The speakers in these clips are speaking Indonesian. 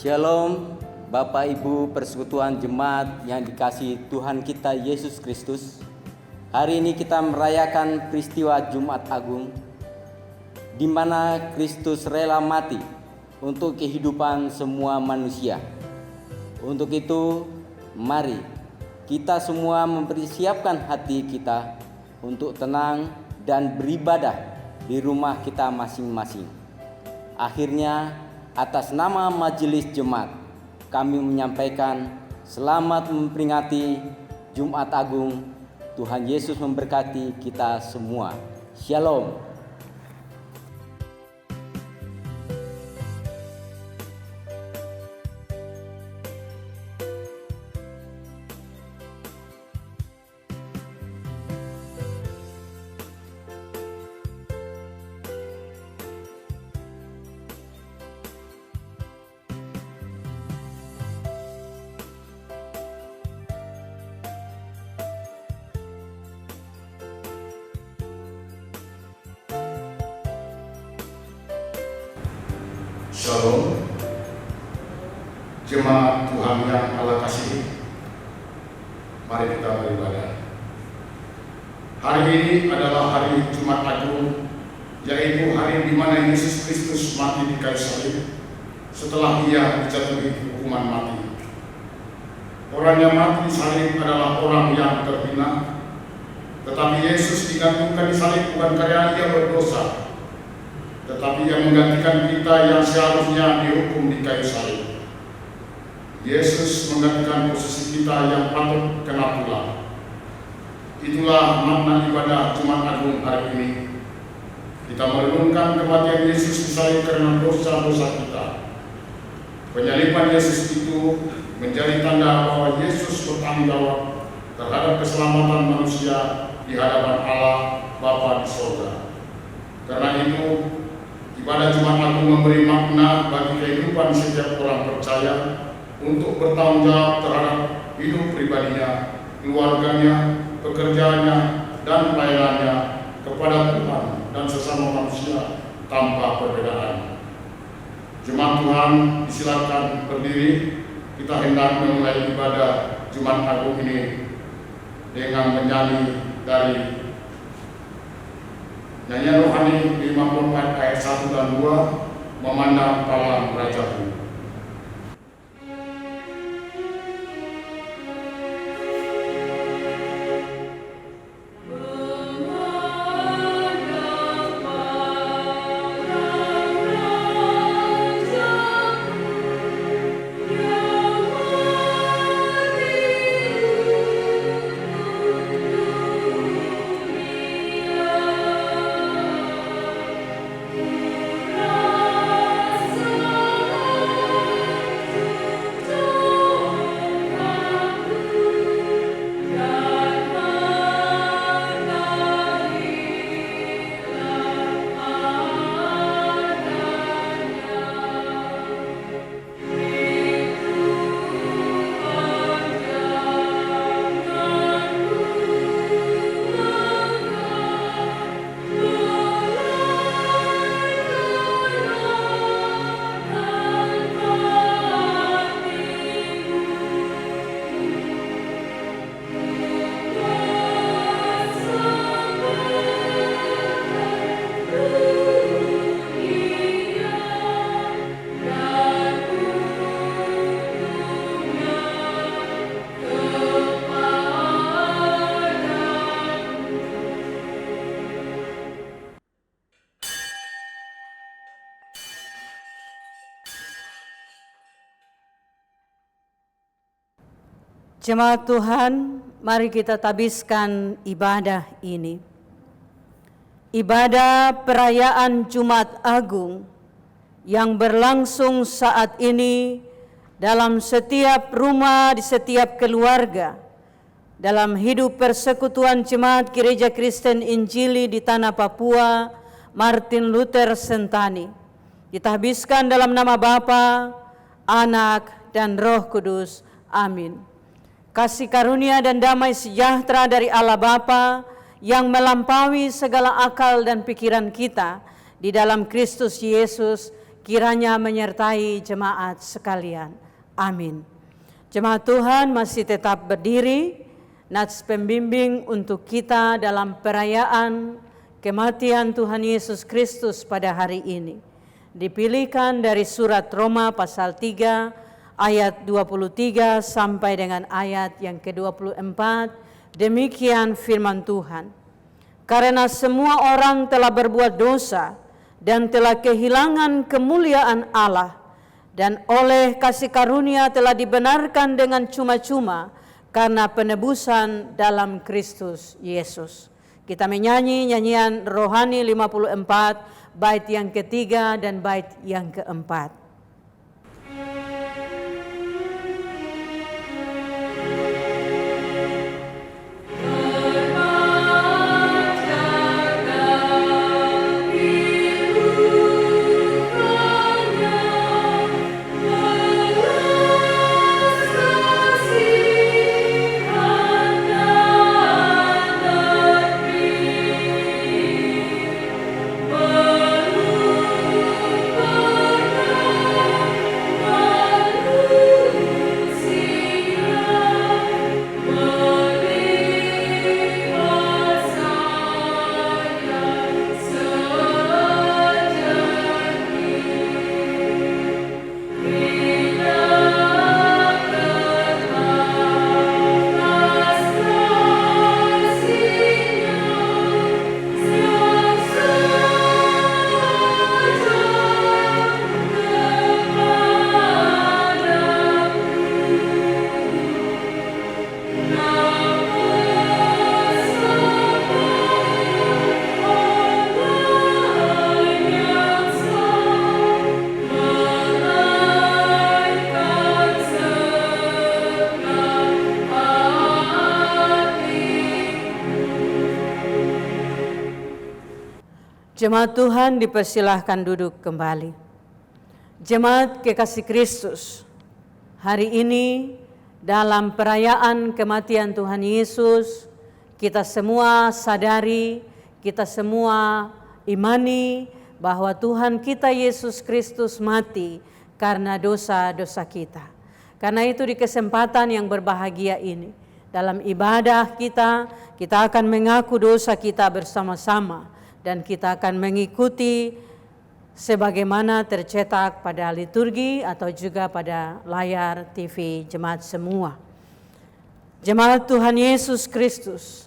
Shalom, Bapak Ibu Persekutuan Jemaat yang dikasihi Tuhan kita Yesus Kristus. Hari ini kita merayakan peristiwa Jumat Agung, di mana Kristus rela mati untuk kehidupan semua manusia. Untuk itu, mari kita semua mempersiapkan hati kita untuk tenang dan beribadah di rumah kita masing-masing. Akhirnya, atas nama Majelis Jemaat, kami menyampaikan selamat memperingati Jumat Agung. Tuhan Yesus memberkati kita semua. Shalom. Shalom, jemaat Tuhan yang Allah kasihi, mari kita beribadah. Hari ini adalah hari Jumat Agung, yaitu hari di mana Yesus Kristus mati di kayu salib setelah Ia dijatuhi hukuman mati. Orang yang mati di salib adalah orang yang terhina, tetapi Yesus digantungkan di salib bukan karena Ia berdosa, tetapi yang menggantikan kita yang seharusnya dihukum di kayu salib. Yesus menggantikan posisi kita yang patut kena tulang. Itulah makna ibadah Jumat Agung hari ini. Kita merenungkan kematian Yesus di salib karena dosa-dosa kita. Penyaliban Yesus itu menjadi tanda bahwa Yesus bertanggung jawab terhadap keselamatan manusia di hadapan Allah Bapa di surga. Karena itu, ibadah Jumat Agung memberi makna bagi kehidupan setiap orang percaya untuk bertanggung jawab terhadap hidup pribadinya, keluarganya, pekerjaannya, dan pelayanannya kepada Tuhan dan sesama manusia tanpa perbedaan. Jemaat Tuhan, disilakan berdiri. Kita hendak memulai ibadah Jumat Agung ini dengan menyanyi dari nyanyian rohani 54 ayat 1 dan 2, Memandang Talang Rajaku. Jemaat Tuhan, mari kita tabiskan ibadah ini. Ibadah perayaan Jumat Agung yang berlangsung saat ini dalam setiap rumah, di setiap keluarga, dalam hidup persekutuan Jemaat Gereja Kristen Injili di Tanah Papua, Martin Luther Sentani. Ditabiskan dalam nama Bapa, Anak, dan Roh Kudus. Amin. Kasih karunia dan damai sejahtera dari Allah Bapa yang melampaui segala akal dan pikiran kita di dalam Kristus Yesus kiranya menyertai jemaat sekalian. Amin. Jemaat Tuhan masih tetap berdiri, nats pembimbing untuk kita dalam perayaan kematian Tuhan Yesus Kristus pada hari ini. Dipilihkan dari surat Roma pasal 3 ayat 23 sampai dengan ayat yang ke-24, demikian firman Tuhan. Karena semua orang telah berbuat dosa dan telah kehilangan kemuliaan Allah, dan oleh kasih karunia telah dibenarkan dengan cuma-cuma karena penebusan dalam Kristus Yesus. Kita menyanyi nyanyian rohani 54, bait yang ketiga dan bait yang keempat. Jemaat Tuhan dipersilahkan duduk kembali. Jemaat kekasih Kristus, hari ini dalam perayaan kematian Tuhan Yesus, kita semua sadari, kita semua imani bahwa Tuhan kita Yesus Kristus mati karena dosa-dosa kita. Karena itu di kesempatan yang berbahagia ini, dalam ibadah kita akan mengaku dosa kita bersama-sama. Dan kita akan mengikuti sebagaimana tercetak pada liturgi atau juga pada layar TV jemaat semua. Jemaat Tuhan Yesus Kristus,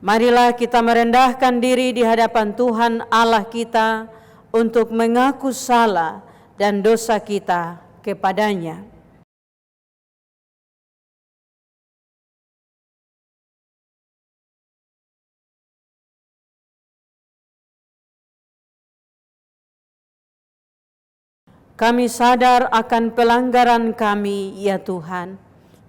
marilah kita merendahkan diri di hadapan Tuhan Allah kita untuk mengaku salah dan dosa kita kepadanya. Kami sadar akan pelanggaran kami, ya Tuhan.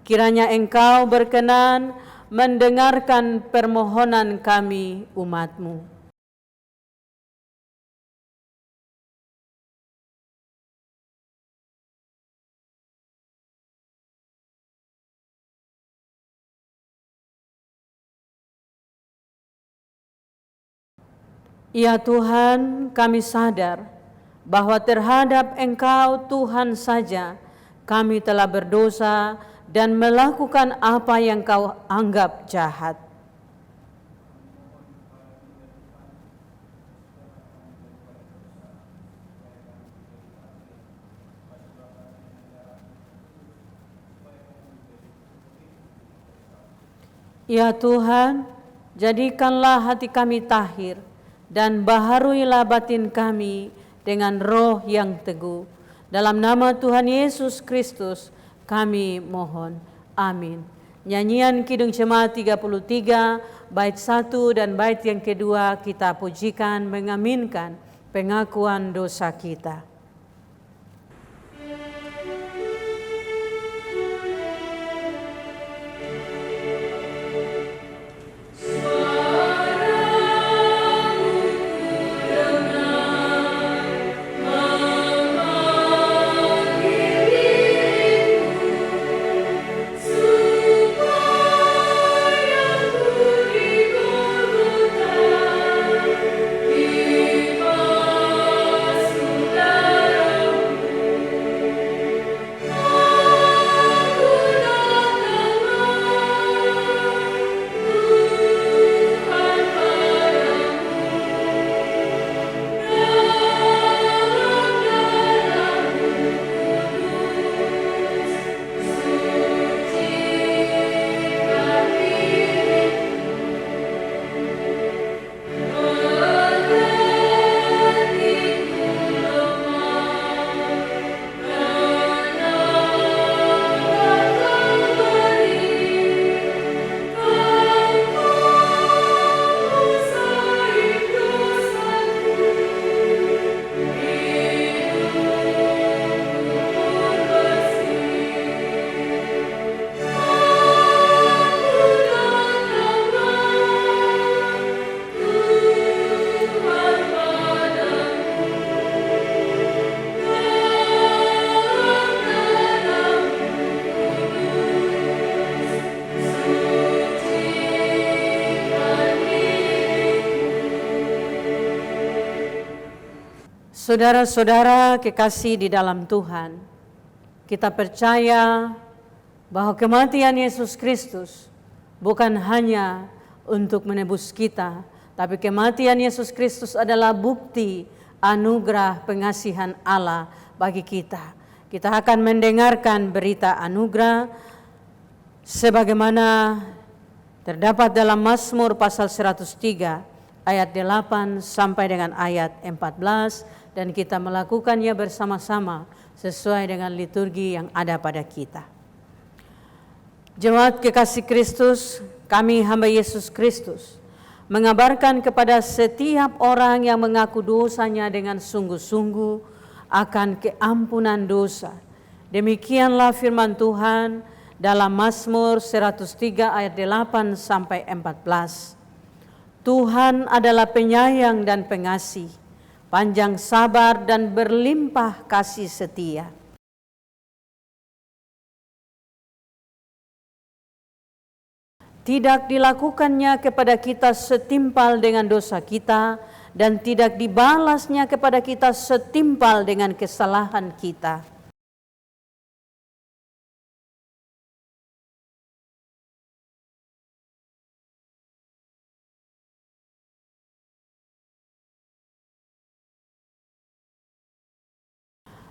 Kiranya Engkau berkenan mendengarkan permohonan kami, umat-Mu. Ya Tuhan, kami sadar bahwa terhadap Engkau Tuhan saja kami telah berdosa dan melakukan apa yang Kau anggap jahat. Ya Tuhan, jadikanlah hati kami tahir dan baharuilah batin kami dengan roh yang teguh. Dalam nama Tuhan Yesus Kristus kami mohon. Amin. Nyanyian Kidung Jemaat 33, bait 1 dan bait yang kedua kita pujikan mengaminkan pengakuan dosa kita. Sudah Saudara-saudara kekasih di dalam Tuhan, kita percaya bahwa kematian Yesus Kristus bukan hanya untuk menebus kita, tapi kematian Yesus Kristus adalah bukti anugerah pengasihan Allah bagi kita. Kita akan mendengarkan berita anugerah sebagaimana terdapat dalam Mazmur pasal 103 ayat 8 sampai dengan ayat 14, dan kita melakukannya bersama-sama sesuai dengan liturgi yang ada pada kita. Jemaat kekasih Kristus, kami hamba Yesus Kristus mengabarkan kepada setiap orang yang mengaku dosanya dengan sungguh-sungguh akan keampunan dosa. Demikianlah firman Tuhan dalam Mazmur 103 ayat 8 sampai 14. Tuhan adalah penyayang dan pengasih, panjang sabar dan berlimpah kasih setia. Tidak dilakukannya kepada kita setimpal dengan dosa kita, dan tidak dibalasnya kepada kita setimpal dengan kesalahan kita.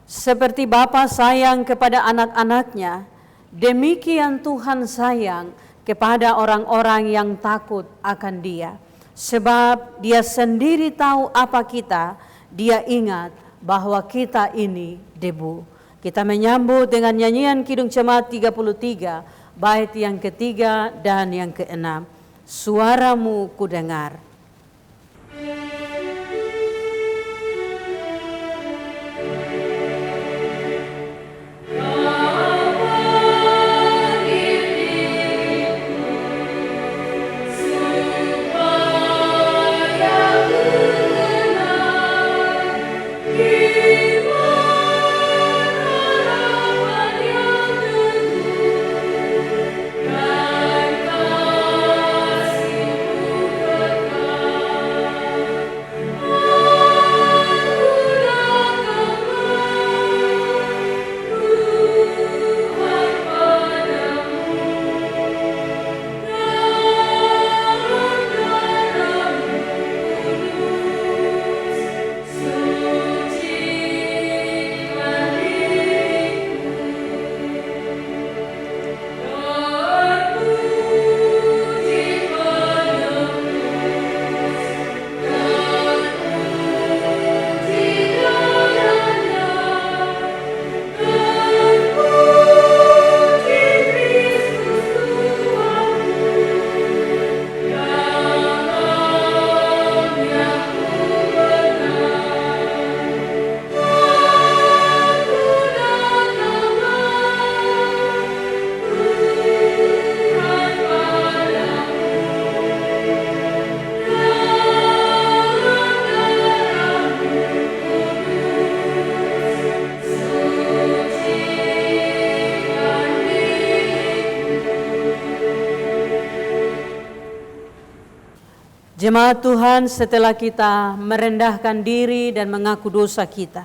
Seperti Bapa sayang kepada anak-anaknya, demikian Tuhan sayang kepada orang-orang yang takut akan Dia. Sebab Dia sendiri tahu apa kita, Dia ingat bahwa kita ini debu. Kita menyambut dengan nyanyian Kidung Jemaat 33, bait yang ketiga dan yang keenam. Suaramu kudengar. Jemaat Tuhan, setelah kita merendahkan diri dan mengaku dosa kita,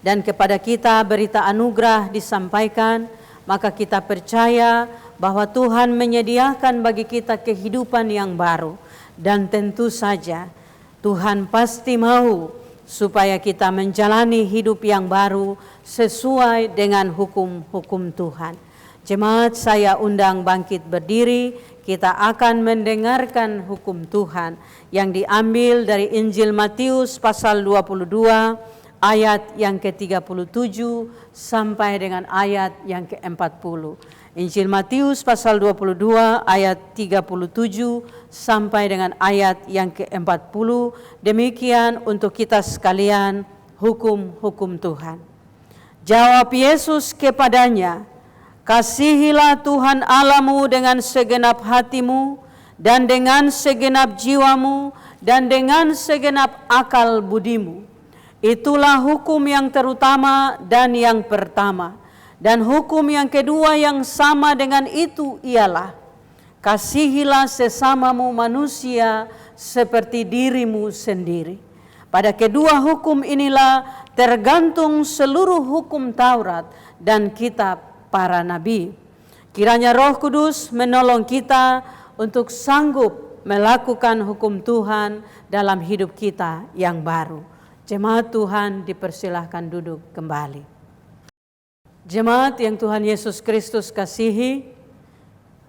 dan kepada kita berita anugerah disampaikan, maka kita percaya bahwa Tuhan menyediakan bagi kita kehidupan yang baru. Dan tentu saja Tuhan pasti mau supaya kita menjalani hidup yang baru sesuai dengan hukum-hukum Tuhan. Jemaat, saya undang bangkit berdiri. Kita akan mendengarkan hukum Tuhan yang diambil dari Injil Matius pasal 22 ayat yang ke-37 sampai dengan ayat yang ke-40. Injil Matius pasal 22 ayat 37 sampai dengan ayat yang ke-40. Demikian untuk kita sekalian hukum-hukum Tuhan. Jawab Yesus kepadanya, "Kasihilah Tuhan Allahmu dengan segenap hatimu, dan dengan segenap jiwamu, dan dengan segenap akal budimu. Itulah hukum yang terutama dan yang pertama. Dan hukum yang kedua yang sama dengan itu ialah, kasihilah sesamamu manusia seperti dirimu sendiri." Pada kedua hukum inilah tergantung seluruh hukum Taurat dan kitab para nabi. Kiranya Roh Kudus menolong kita untuk sanggup melakukan hukum Tuhan dalam hidup kita yang baru. Jemaat Tuhan dipersilahkan duduk kembali. Jemaat yang Tuhan Yesus Kristus kasihi,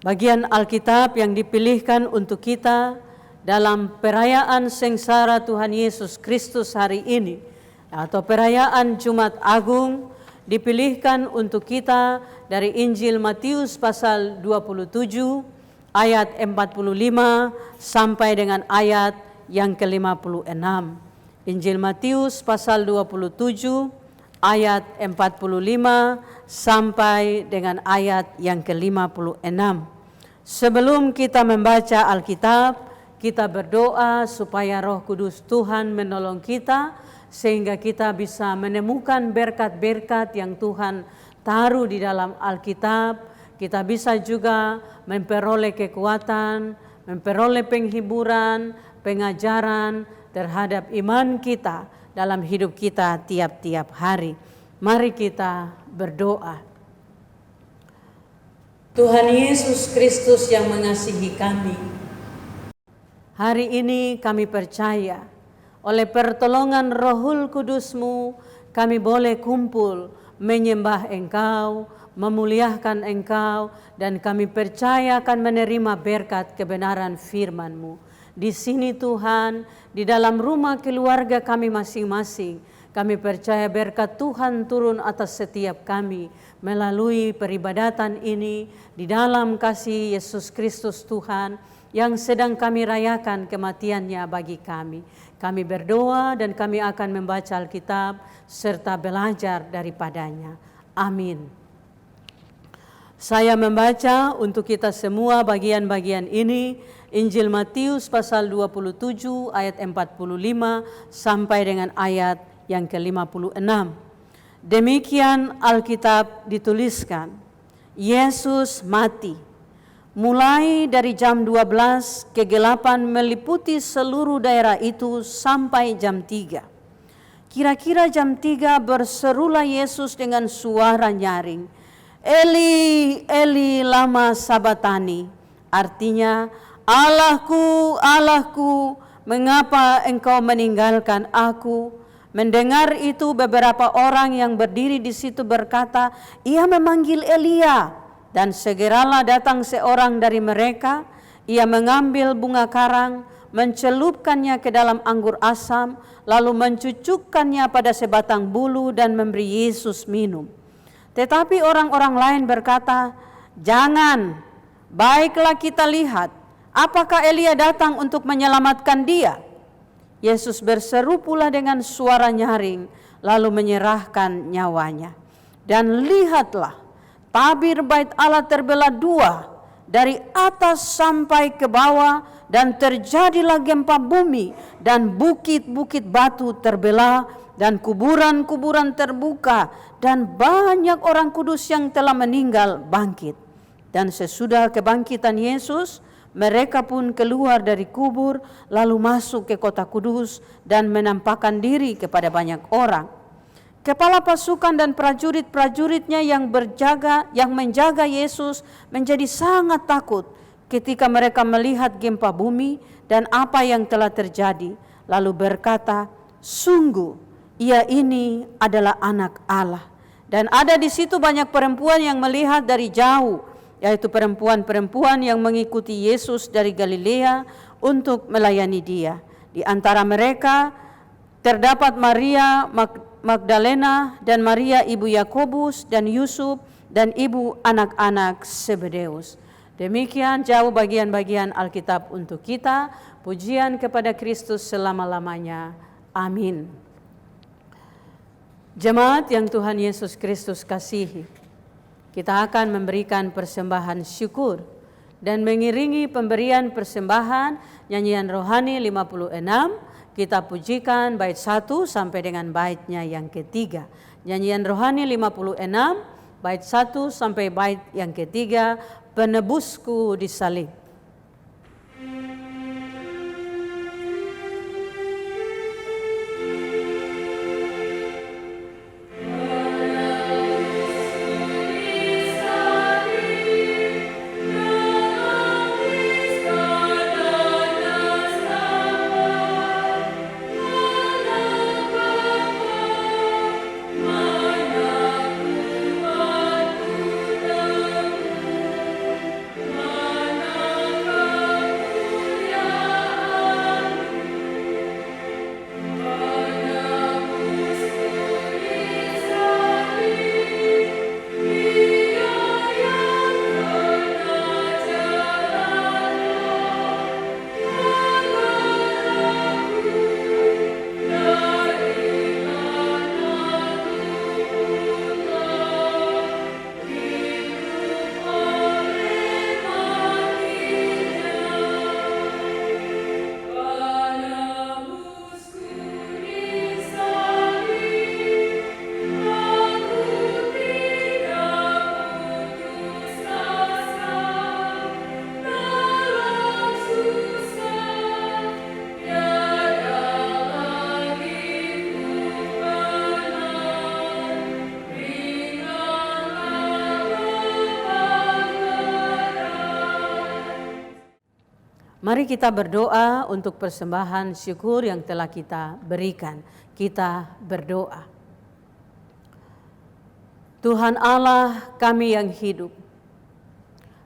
bagian Alkitab yang dipilihkan untuk kita dalam perayaan sengsara Tuhan Yesus Kristus hari ini atau perayaan Jumat Agung dipilihkan untuk kita dari Injil Matius pasal 27 ayat 45 sampai dengan ayat yang ke-56. Injil Matius pasal 27 ayat 45 sampai dengan ayat yang ke-56. Sebelum kita membaca Alkitab, kita berdoa supaya Roh Kudus Tuhan menolong kita sehingga kita bisa menemukan berkat-berkat yang Tuhan taruh di dalam Alkitab. Kita bisa juga memperoleh kekuatan, memperoleh penghiburan, pengajaran terhadap iman kita dalam hidup kita tiap-tiap hari. Mari kita berdoa. Tuhan Yesus Kristus yang mengasihi kami, hari ini kami percaya oleh pertolongan Rohul Kudus-Mu kami boleh kumpul menyembah Engkau, memuliakan Engkau, dan kami percaya akan menerima berkat kebenaran firman-Mu. Di sini Tuhan, di dalam rumah keluarga kami masing-masing, kami percaya berkat Tuhan turun atas setiap kami melalui peribadatan ini di dalam kasih Yesus Kristus Tuhan yang sedang kami rayakan kematiannya bagi kami. Kami berdoa dan kami akan membaca Alkitab serta belajar daripadanya. Amin. Saya membaca untuk kita semua bagian-bagian ini, Injil Matius pasal 27 ayat 45 sampai dengan ayat yang ke-56. Demikian Alkitab dituliskan, Yesus mati. Mulai dari jam 12, kegelapan meliputi seluruh daerah itu sampai jam 3. Kira-kira jam 3 berserulah Yesus dengan suara nyaring, Eli, Eli, lama sabatani. Artinya, Allahku, Allahku, mengapa engkau meninggalkan aku? Mendengar itu beberapa orang yang berdiri di situ berkata, ia memanggil Elia. Dan segeralah datang seorang dari mereka, ia mengambil bunga karang, mencelupkannya ke dalam anggur asam, lalu mencucukkannya pada sebatang bulu dan memberi Yesus minum. Tetapi orang-orang lain berkata, jangan, baiklah kita lihat, apakah Elia datang untuk menyelamatkan dia? Yesus berseru pula dengan suara nyaring, lalu menyerahkan nyawanya. Dan lihatlah, tabir bait Allah terbelah dua, dari atas sampai ke bawah, dan terjadilah gempa bumi, dan bukit-bukit batu terbelah, dan kuburan-kuburan terbuka, dan banyak orang kudus yang telah meninggal bangkit. Dan sesudah kebangkitan Yesus, mereka pun keluar dari kubur, lalu masuk ke kota kudus, dan menampakkan diri kepada banyak orang. Kepala pasukan dan prajurit-prajuritnya yang menjaga Yesus menjadi sangat takut ketika mereka melihat gempa bumi dan apa yang telah terjadi. Lalu berkata, sungguh ia ini adalah anak Allah. Dan ada di situ banyak perempuan yang melihat dari jauh, yaitu perempuan-perempuan yang mengikuti Yesus dari Galilea untuk melayani dia. Di antara mereka terdapat Maria Magdalena dan Maria ibu Yakobus dan Yusuf dan ibu anak-anak Zebedeus. Demikian jauh bagian-bagian Alkitab untuk kita. Pujian kepada Kristus selama-lamanya. Amin. Jemaat yang Tuhan Yesus Kristus kasihi, kita akan memberikan persembahan syukur dan mengiringi pemberian persembahan nyanyian rohani 56. Kita pujikan bait 1 sampai dengan baitnya yang ketiga. Nyanyian rohani 56, bait 1 sampai bait yang ketiga, penebusku disalib. Mari kita berdoa untuk persembahan syukur yang telah kita berikan. Kita berdoa. Tuhan Allah kami yang hidup,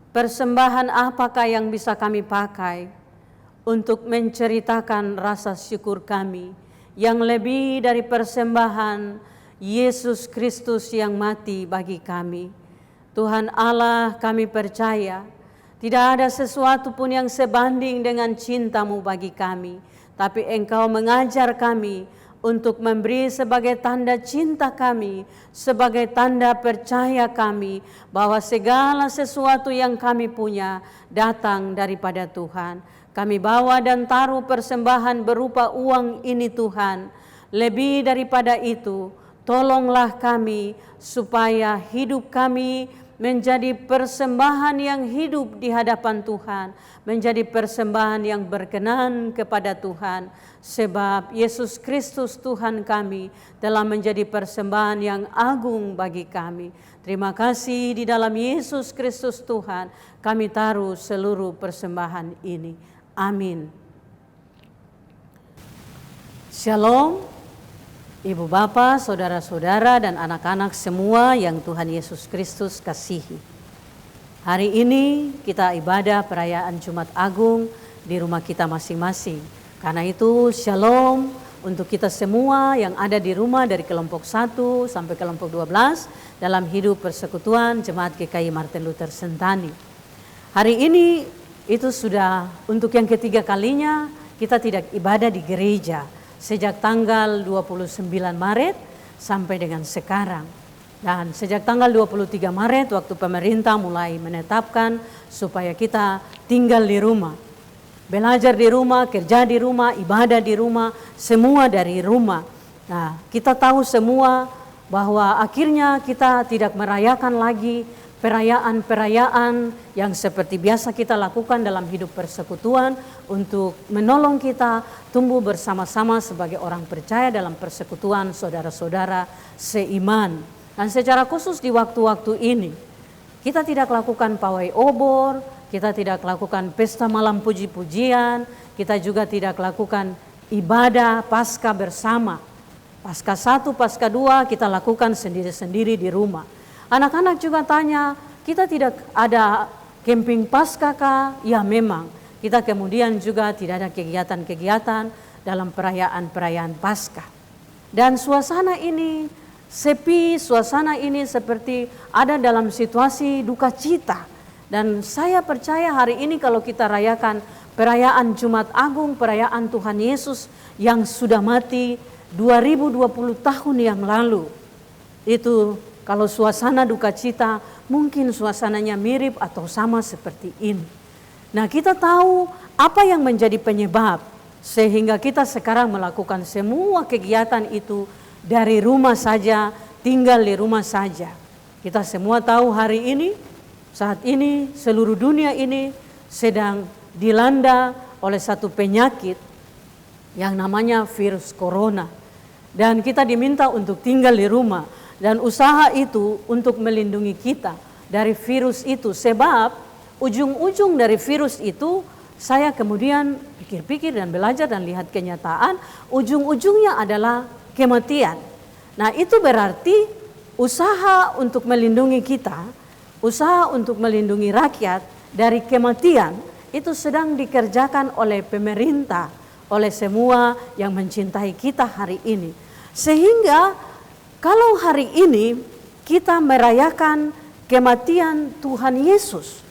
persembahan apakah yang bisa kami pakai untuk menceritakan rasa syukur kami yang lebih dari persembahan Yesus Kristus yang mati bagi kami. Tuhan Allah, kami percaya tidak ada sesuatu pun yang sebanding dengan cinta-Mu bagi kami. Tapi Engkau mengajar kami untuk memberi sebagai tanda cinta kami, sebagai tanda percaya kami bahwa segala sesuatu yang kami punya datang daripada Tuhan. Kami bawa dan taruh persembahan berupa uang ini Tuhan. Lebih daripada itu, tolonglah kami supaya hidup kami menjadi persembahan yang hidup di hadapan Tuhan, menjadi persembahan yang berkenan kepada Tuhan, sebab Yesus Kristus Tuhan kami telah menjadi persembahan yang agung bagi kami. Terima kasih, di dalam Yesus Kristus Tuhan kami taruh seluruh persembahan ini. Amin. Shalom. Ibu Bapak, saudara-saudara dan anak-anak semua yang Tuhan Yesus Kristus kasihi. Hari ini kita ibadah perayaan Jumat Agung di rumah kita masing-masing. Karena itu shalom untuk kita semua yang ada di rumah dari kelompok 1 sampai kelompok 12 dalam hidup persekutuan Jemaat GKI Martin Luther Sentani. Hari ini itu sudah untuk yang ketiga kalinya kita tidak ibadah di gereja. Sejak tanggal 29 Maret sampai dengan sekarang. Dan sejak tanggal 23 Maret waktu pemerintah mulai menetapkan supaya kita tinggal di rumah. Belajar di rumah, kerja di rumah, ibadah di rumah, semua dari rumah. Nah, kita tahu semua bahwa akhirnya kita tidak merayakan lagi perayaan-perayaan yang seperti biasa kita lakukan dalam hidup persekutuan untuk menolong kita tumbuh bersama-sama sebagai orang percaya dalam persekutuan saudara-saudara seiman. Dan secara khusus di waktu-waktu ini, kita tidak lakukan pawai obor, kita tidak lakukan pesta malam puji-pujian, kita juga tidak lakukan ibadah Paskah bersama. Paskah 1, Paskah 2 kita lakukan sendiri-sendiri di rumah. Anak-anak juga tanya, kita tidak ada camping Paskah kah? Ya memang, kita kemudian juga tidak ada kegiatan-kegiatan dalam perayaan-perayaan Paskah. Dan suasana ini sepi, suasana ini seperti ada dalam situasi duka cita. Dan saya percaya hari ini kalau kita rayakan perayaan Jumat Agung, perayaan Tuhan Yesus yang sudah mati 2020 tahun yang lalu, itu kalau suasana duka cita, mungkin suasananya mirip atau sama seperti ini. Nah, kita tahu apa yang menjadi penyebab sehingga kita sekarang melakukan semua kegiatan itu dari rumah saja, tinggal di rumah saja. Kita semua tahu hari ini, saat ini seluruh dunia ini sedang dilanda oleh satu penyakit yang namanya virus corona. Dan kita diminta untuk tinggal di rumah. Dan usaha itu untuk melindungi kita dari virus itu. Sebab ujung-ujung dari virus itu saya kemudian pikir-pikir dan belajar dan lihat kenyataan. Ujung-ujungnya adalah kematian. Nah, itu berarti usaha untuk melindungi kita, usaha untuk melindungi rakyat dari kematian itu sedang dikerjakan oleh pemerintah, oleh semua yang mencintai kita hari ini. Sehingga kalau hari ini kita merayakan kematian Tuhan Yesus,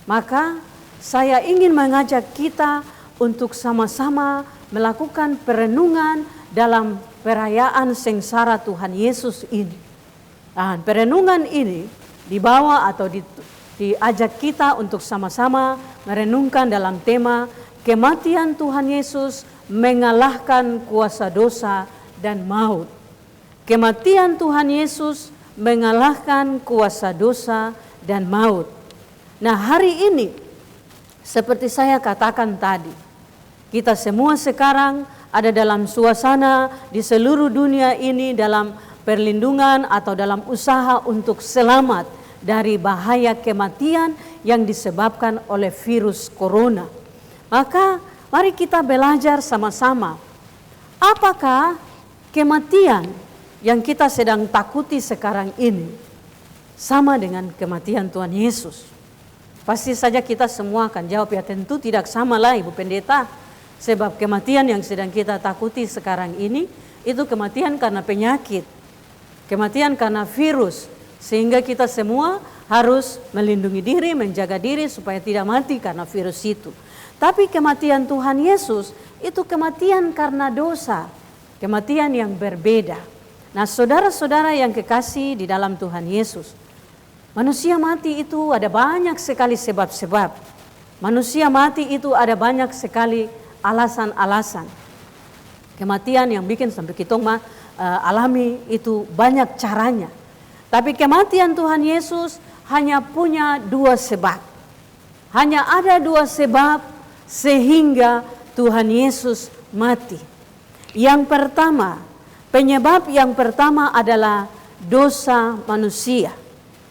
maka saya ingin mengajak kita untuk sama-sama melakukan perenungan dalam perayaan sengsara Tuhan Yesus ini. Dan perenungan ini dibawa atau diajak kita untuk sama-sama merenungkan dalam tema kematian Tuhan Yesus mengalahkan kuasa dosa dan maut. Kematian Tuhan Yesus mengalahkan kuasa dosa dan maut. Nah, hari ini seperti saya katakan tadi, kita semua sekarang ada dalam suasana di seluruh dunia ini dalam perlindungan atau dalam usaha untuk selamat dari bahaya kematian yang disebabkan oleh virus corona. Maka mari kita belajar sama-sama. Apakah kematian yang kita sedang takuti sekarang ini sama dengan kematian Tuhan Yesus? Pasti saja kita semua akan jawab, ya tentu tidak sama lah Ibu Pendeta. Sebab kematian yang sedang kita takuti sekarang ini itu kematian karena penyakit, kematian karena virus. Sehingga kita semua harus melindungi diri, menjaga diri supaya tidak mati karena virus itu. Tapi kematian Tuhan Yesus itu kematian karena dosa, kematian yang berbeda. Nah, saudara-saudara yang kekasih di dalam Tuhan Yesus, manusia mati itu ada banyak sekali sebab-sebab. Manusia mati itu ada banyak sekali alasan-alasan. Kematian yang bikin sampai kita alami itu banyak caranya. Tapi kematian Tuhan Yesus hanya punya 2 sebab. Hanya ada 2 sebab sehingga Tuhan Yesus mati. Yang pertama, penyebab yang pertama adalah dosa manusia.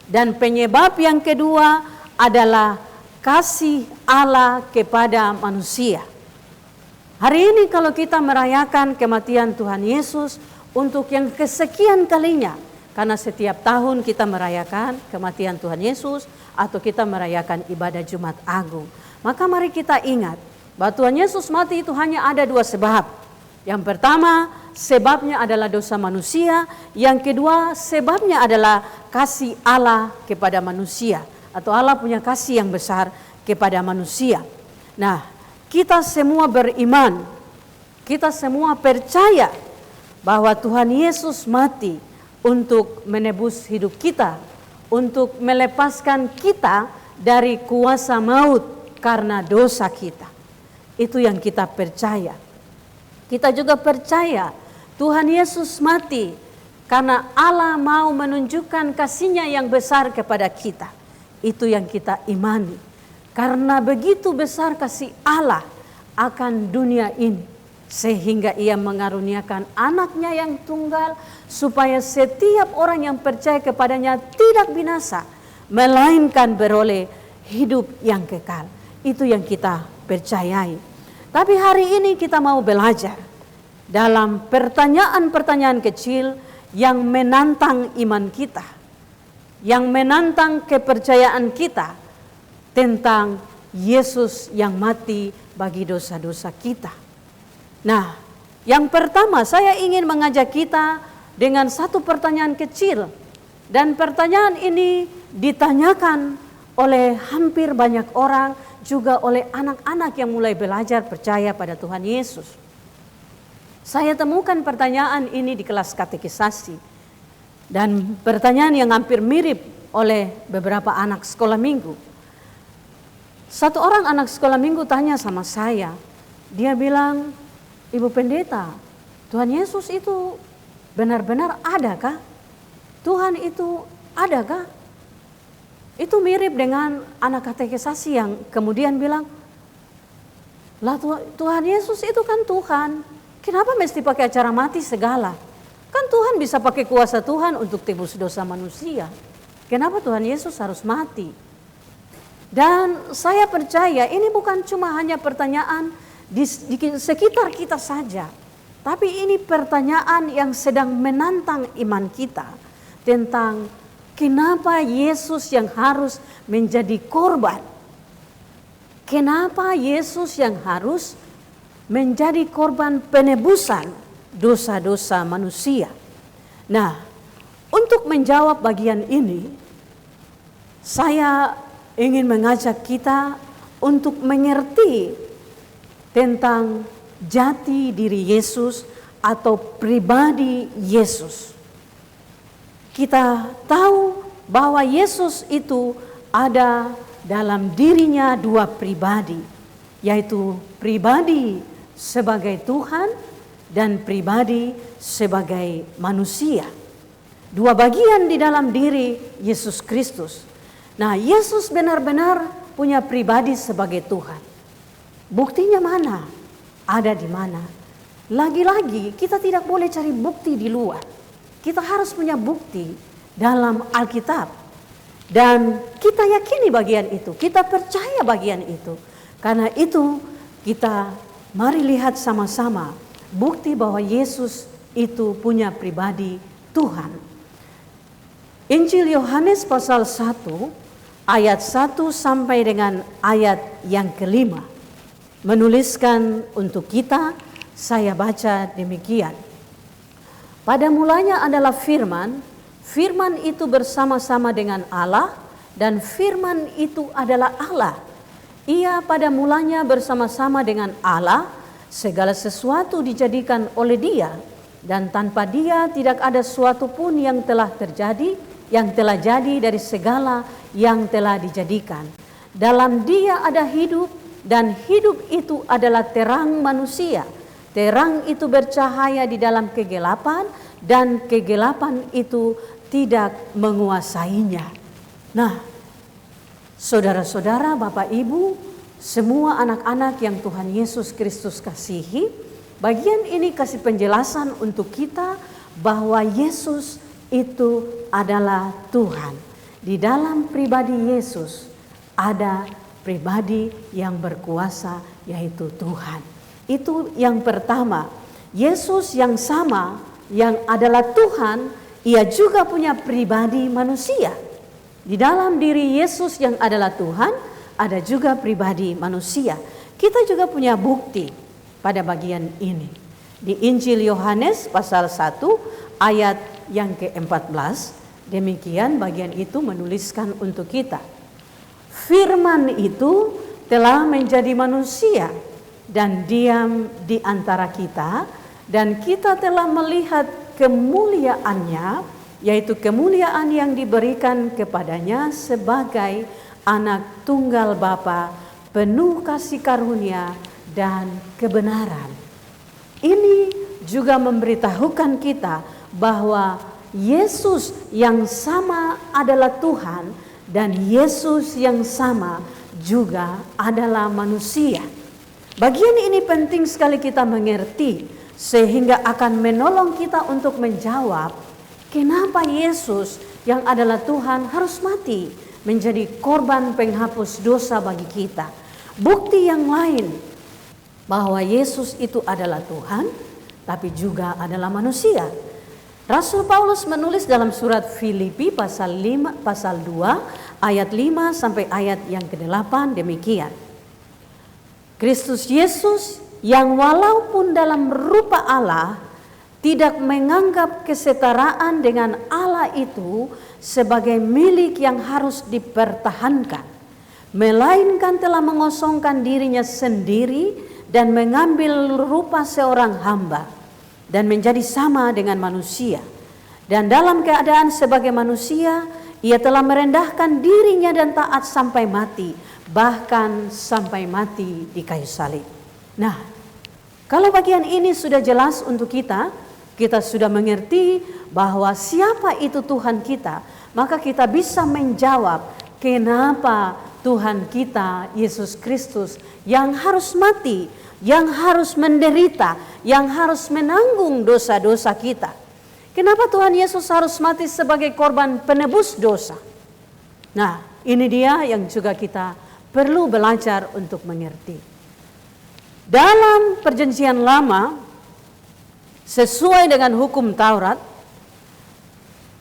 Dan penyebab yang kedua adalah kasih Allah kepada manusia. Hari ini kalau kita merayakan kematian Tuhan Yesus untuk yang kesekian kalinya, karena setiap tahun kita merayakan kematian Tuhan Yesus atau kita merayakan ibadah Jumat Agung. Maka mari kita ingat bahwa Tuhan Yesus mati itu hanya ada 2 sebab. Yang pertama, sebabnya adalah dosa manusia. Yang kedua, sebabnya adalah kasih Allah kepada manusia. Atau Allah punya kasih yang besar kepada manusia. Nah, kita semua beriman, kita semua percaya bahwa Tuhan Yesus mati untuk menebus hidup kita, untuk melepaskan kita dari kuasa maut karena dosa kita. Itu yang kita percaya. Kita juga percaya Tuhan Yesus mati karena Allah mau menunjukkan kasih-Nya yang besar kepada kita. Itu yang kita imani. Karena begitu besar kasih Allah akan dunia ini, sehingga Ia mengaruniakan anak-Nya yang tunggal, supaya setiap orang yang percaya kepadanya tidak binasa, melainkan beroleh hidup yang kekal. Itu yang kita percayai. Tapi hari ini kita mau belajar dalam pertanyaan-pertanyaan kecil yang menantang iman kita, yang menantang kepercayaan kita tentang Yesus yang mati bagi dosa-dosa kita. Nah, yang pertama saya ingin mengajak kita dengan satu pertanyaan kecil. Dan pertanyaan ini ditanyakan oleh hampir banyak orang, juga oleh anak-anak yang mulai belajar percaya pada Tuhan Yesus. Saya temukan pertanyaan ini di kelas katekisasi. Dan pertanyaan yang hampir mirip oleh beberapa anak sekolah minggu. Satu orang anak sekolah minggu tanya sama saya, dia bilang, Ibu Pendeta, Tuhan Yesus itu benar-benar adakah? Tuhan itu adakah? Itu mirip dengan anak katekisasi yang kemudian bilang, lah Tuhan Yesus itu kan Tuhan, kenapa mesti pakai acara mati segala? Kan Tuhan bisa pakai kuasa Tuhan untuk tebus dosa manusia. Kenapa Tuhan Yesus harus mati? Dan saya percaya ini bukan cuma hanya pertanyaan di sekitar kita saja. Tapi ini pertanyaan yang sedang menantang iman kita. Tentang kenapa Yesus yang harus menjadi korban. Kenapa Yesus yang harus menjadi korban penebusan dosa-dosa manusia. Nah, untuk menjawab bagian ini, saya ingin mengajak kita untuk mengerti tentang jati diri Yesus atau pribadi Yesus. Kita tahu bahwa Yesus itu ada dalam dirinya 2 pribadi, yaitu pribadi sebagai Tuhan dan pribadi sebagai manusia. 2 bagian di dalam diri Yesus Kristus. Nah, Yesus benar-benar punya pribadi sebagai Tuhan. Buktinya mana? Ada di mana? Lagi-lagi kita tidak boleh cari bukti di luar. Kita harus punya bukti dalam Alkitab. Dan kita yakini bagian itu, kita percaya bagian itu. Karena itu Mari lihat sama-sama bukti bahwa Yesus itu punya pribadi Tuhan. Injil Yohanes pasal 1 ayat 1 sampai dengan ayat yang kelima menuliskan untuk kita, saya baca demikian. Pada mulanya adalah firman, firman itu bersama-sama dengan Allah, dan firman itu adalah Allah. Ia pada mulanya bersama-sama dengan Allah, segala sesuatu dijadikan oleh Dia, dan tanpa Dia tidak ada sesuatu pun yang telah jadi dari segala yang telah dijadikan. Dalam Dia ada hidup, dan hidup itu adalah terang manusia. Terang itu bercahaya di dalam kegelapan, dan kegelapan itu tidak menguasainya. Nah, saudara-saudara, Bapak Ibu, semua anak-anak yang Tuhan Yesus Kristus kasihi, bagian ini kasih penjelasan untuk kita bahwa Yesus itu adalah Tuhan. Di dalam pribadi Yesus ada pribadi yang berkuasa, yaitu Tuhan. Itu yang pertama. Yesus yang sama, yang adalah Tuhan, ia juga punya pribadi manusia. Di dalam diri Yesus yang adalah Tuhan, ada juga pribadi manusia. Kita juga punya bukti pada bagian ini. Di Injil Yohanes pasal 1 ayat yang ke-14, demikian bagian itu menuliskan untuk kita. Firman itu telah menjadi manusia dan diam di antara kita, dan kita telah melihat kemuliaannya, yaitu kemuliaan yang diberikan kepadanya sebagai anak tunggal Bapa, penuh kasih karunia dan kebenaran. Ini juga memberitahukan kita bahwa Yesus yang sama adalah Tuhan, dan Yesus yang sama juga adalah manusia. Bagian ini penting sekali kita mengerti, sehingga akan menolong kita untuk menjawab kenapa Yesus yang adalah Tuhan harus mati menjadi korban penghapus dosa bagi kita. Bukti yang lain bahwa Yesus itu adalah Tuhan, tapi juga adalah manusia. Rasul Paulus menulis dalam surat Filipi pasal 2 ayat 5 sampai ayat yang ke-8 demikian. Kristus Yesus yang walaupun dalam rupa Allah tidak menganggap kesetaraan dengan Allah itu sebagai milik yang harus dipertahankan, melainkan telah mengosongkan dirinya sendiri dan mengambil rupa seorang hamba dan menjadi sama dengan manusia. Dan dalam keadaan sebagai manusia, ia telah merendahkan dirinya dan taat sampai mati, bahkan sampai mati di kayu salib. Nah, kalau bagian ini sudah jelas untuk kita sudah mengerti bahwa siapa itu Tuhan kita, maka kita bisa menjawab kenapa Tuhan kita Yesus Kristus yang harus mati, yang harus menderita, yang harus menanggung dosa-dosa kita. Kenapa Tuhan Yesus harus mati sebagai korban penebus dosa? Nah, ini dia yang juga kita perlu belajar untuk mengerti. Dalam Perjanjian Lama, sesuai dengan hukum Taurat,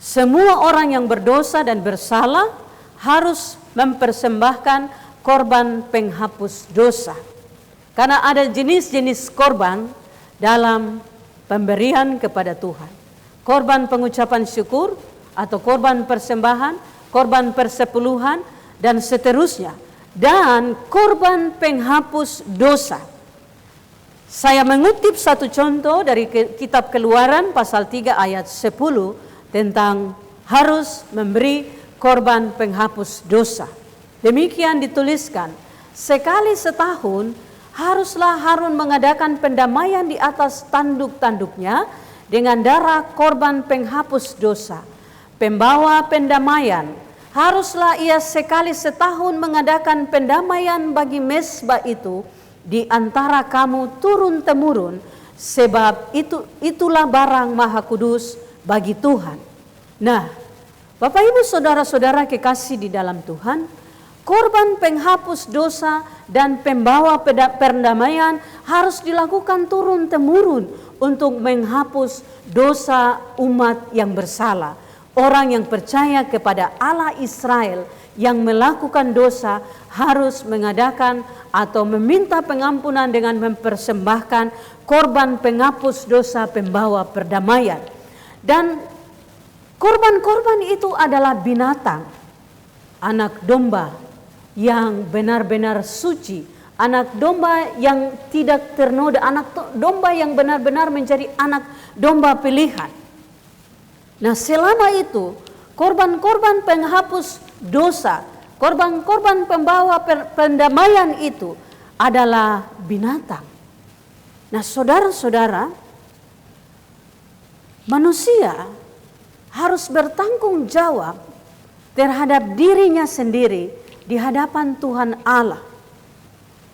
semua orang yang berdosa dan bersalah harus mempersembahkan korban penghapus dosa. Karena ada jenis-jenis korban dalam pemberian kepada Tuhan. Korban pengucapan syukur atau korban persembahan, korban persepuluhan, dan seterusnya. Dan korban penghapus dosa. Saya mengutip satu contoh dari kitab Keluaran pasal 3 ayat 10 tentang harus memberi korban penghapus dosa. Demikian dituliskan, sekali setahun haruslah Harun mengadakan pendamaian di atas tanduk-tanduknya dengan darah korban penghapus dosa. Pembawa pendamaian haruslah ia sekali setahun mengadakan pendamaian bagi mezbah itu di antara kamu turun-temurun, sebab itulah barang maha kudus bagi Tuhan. Nah, Bapak Ibu saudara-saudara kekasih di dalam Tuhan, korban penghapus dosa dan pembawa perdamaian harus dilakukan turun-temurun untuk menghapus dosa umat yang bersalah. Orang yang percaya kepada Allah Israel yang melakukan dosa harus mengadakan atau meminta pengampunan dengan mempersembahkan korban penghapus dosa pembawa perdamaian. Dan korban-korban itu adalah binatang, anak domba yang benar-benar suci, anak domba yang tidak ternoda, anak domba yang benar-benar menjadi anak domba pilihan. Nah, selama itu korban-korban penghapus dosa, korban-korban pembawa pendamaian itu adalah binatang. Nah, saudara-saudara, manusia harus bertanggung jawab terhadap dirinya sendiri di hadapan Tuhan Allah.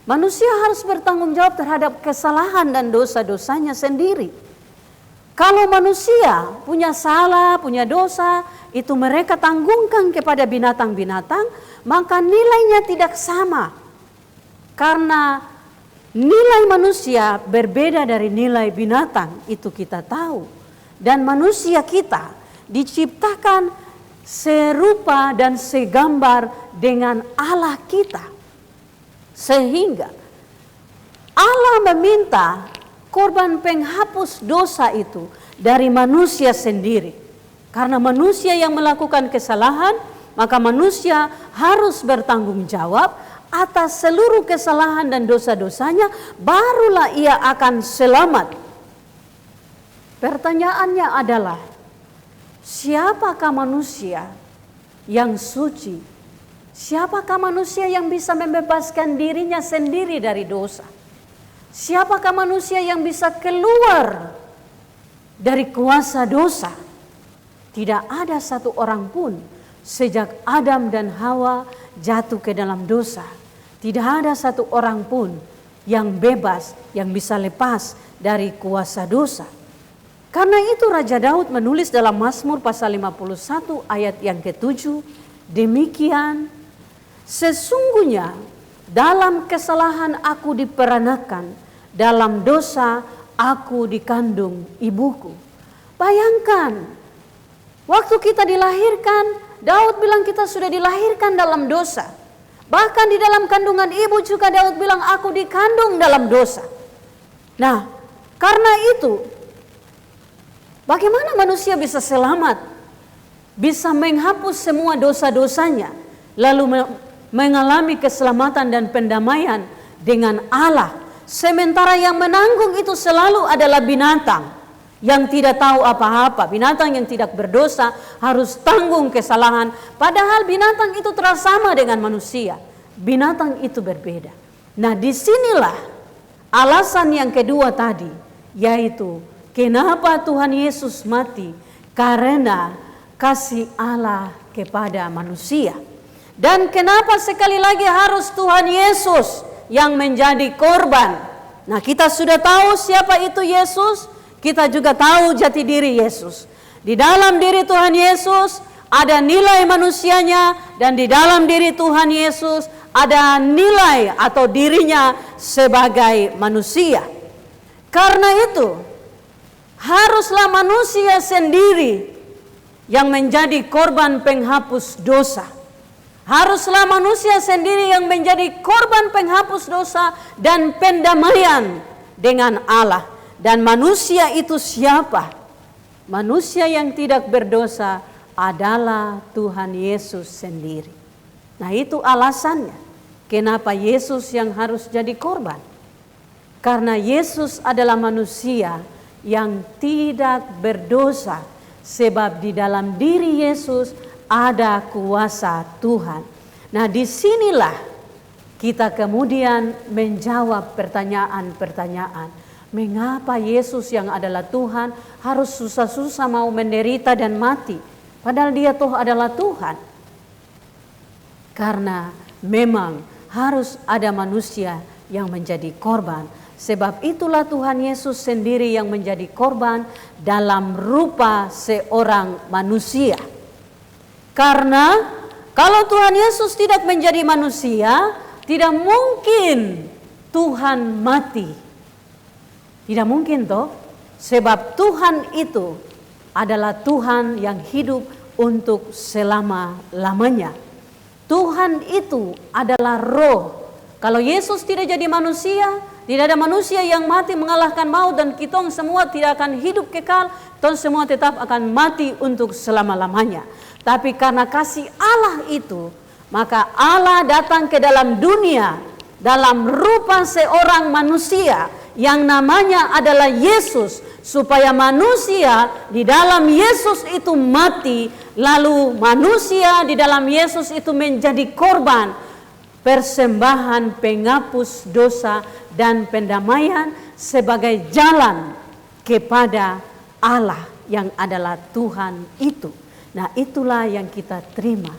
Manusia harus bertanggung jawab terhadap kesalahan dan dosa-dosanya sendiri. Kalau manusia punya salah, punya dosa, itu mereka tanggungkan kepada binatang-binatang, maka nilainya tidak sama. Karena nilai manusia berbeda dari nilai binatang, itu kita tahu. Dan manusia kita diciptakan serupa dan segambar dengan Allah kita. Sehingga Allah meminta korban penghapus dosa itu dari manusia sendiri. Karena manusia yang melakukan kesalahan, maka manusia harus bertanggung jawab atas seluruh kesalahan dan dosa-dosanya, barulah ia akan selamat. Pertanyaannya adalah, siapakah manusia yang suci? Siapakah manusia yang bisa membebaskan dirinya sendiri dari dosa? Siapakah manusia yang bisa keluar dari kuasa dosa? Tidak ada satu orang pun sejak Adam dan Hawa jatuh ke dalam dosa. Tidak ada satu orang pun yang bebas, yang bisa lepas dari kuasa dosa. Karena itu Raja Daud menulis dalam Mazmur pasal 51 ayat yang ke-7, demikian, sesungguhnya dalam kesalahan aku diperanakan, dalam dosa aku dikandung ibuku. Bayangkan, waktu kita dilahirkan, Daud bilang kita sudah dilahirkan dalam dosa. Bahkan di dalam kandungan ibu juga Daud bilang aku dikandung dalam dosa. Nah, karena itu, bagaimana manusia bisa selamat? Bisa menghapus semua dosa-dosanya, lalu mengalami keselamatan dan pendamaian dengan Allah. Sementara yang menanggung itu selalu adalah binatang yang tidak tahu apa-apa. Binatang yang tidak berdosa harus tanggung kesalahan. Padahal binatang itu sama dengan manusia. Binatang itu berbeda. Nah, disinilah alasan yang kedua tadi, yaitu kenapa Tuhan Yesus mati? Karena kasih Allah kepada manusia. Dan kenapa sekali lagi harus Tuhan Yesus yang menjadi korban? Nah, kita sudah tahu siapa itu Yesus, kita juga tahu jati diri Yesus. Di dalam diri Tuhan Yesus ada nilai manusianya, dan di dalam diri Tuhan Yesus ada nilai atau dirinya sebagai manusia. Karena itu, haruslah manusia sendiri yang menjadi korban penghapus dosa. Haruslah manusia sendiri yang menjadi korban penghapus dosa dan pendamaian dengan Allah. Dan manusia itu siapa? Manusia yang tidak berdosa adalah Tuhan Yesus sendiri. Nah, itu alasannya kenapa Yesus yang harus jadi korban. Karena Yesus adalah manusia yang tidak berdosa, sebab di dalam diri Yesus ada kuasa Tuhan. Nah, disinilah kita kemudian menjawab pertanyaan-pertanyaan. Mengapa Yesus yang adalah Tuhan harus susah-susah mau menderita dan mati? Padahal dia toh adalah Tuhan. Karena memang harus ada manusia yang menjadi korban. Sebab itulah Tuhan Yesus sendiri yang menjadi korban dalam rupa seorang manusia. Karena Kalau Tuhan Yesus tidak menjadi manusia, tidak mungkin Tuhan mati. Tidak mungkin toh, sebab Tuhan itu adalah Tuhan yang hidup untuk selama-lamanya. Tuhan itu adalah roh. Kalau Yesus tidak jadi manusia, tidak ada manusia yang mati mengalahkan maut, dan kita semua tidak akan hidup kekal, kita semua tetap akan mati untuk selama-lamanya. Tapi karena kasih Allah itu, maka Allah datang ke dalam dunia dalam rupa seorang manusia yang namanya adalah Yesus, supaya manusia di dalam Yesus itu mati, lalu manusia di dalam Yesus itu menjadi korban, persembahan penghapus dosa dan pendamaian sebagai jalan kepada Allah yang adalah Tuhan itu. Nah, itulah yang kita terima.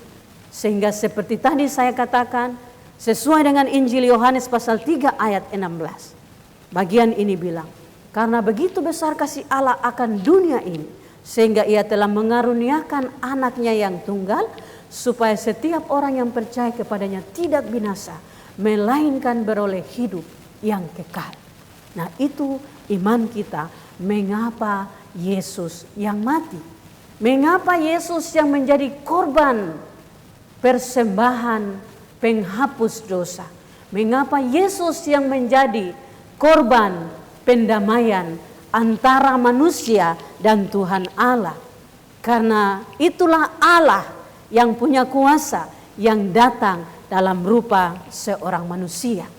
Sehingga seperti tadi saya katakan, sesuai dengan Injil Yohanes pasal 3 ayat 16. Bagian ini bilang, karena begitu besar kasih Allah akan dunia ini, sehingga ia telah mengaruniakan anaknya yang tunggal, supaya setiap orang yang percaya kepadanya tidak binasa, melainkan beroleh hidup yang kekal. Nah, itu iman kita, mengapa Yesus yang mati. Mengapa Yesus yang menjadi korban persembahan penghapus dosa. Mengapa Yesus yang menjadi korban pendamaian antara manusia dan Tuhan Allah. Karena itulah Allah yang punya kuasa, yang datang dalam rupa seorang manusia.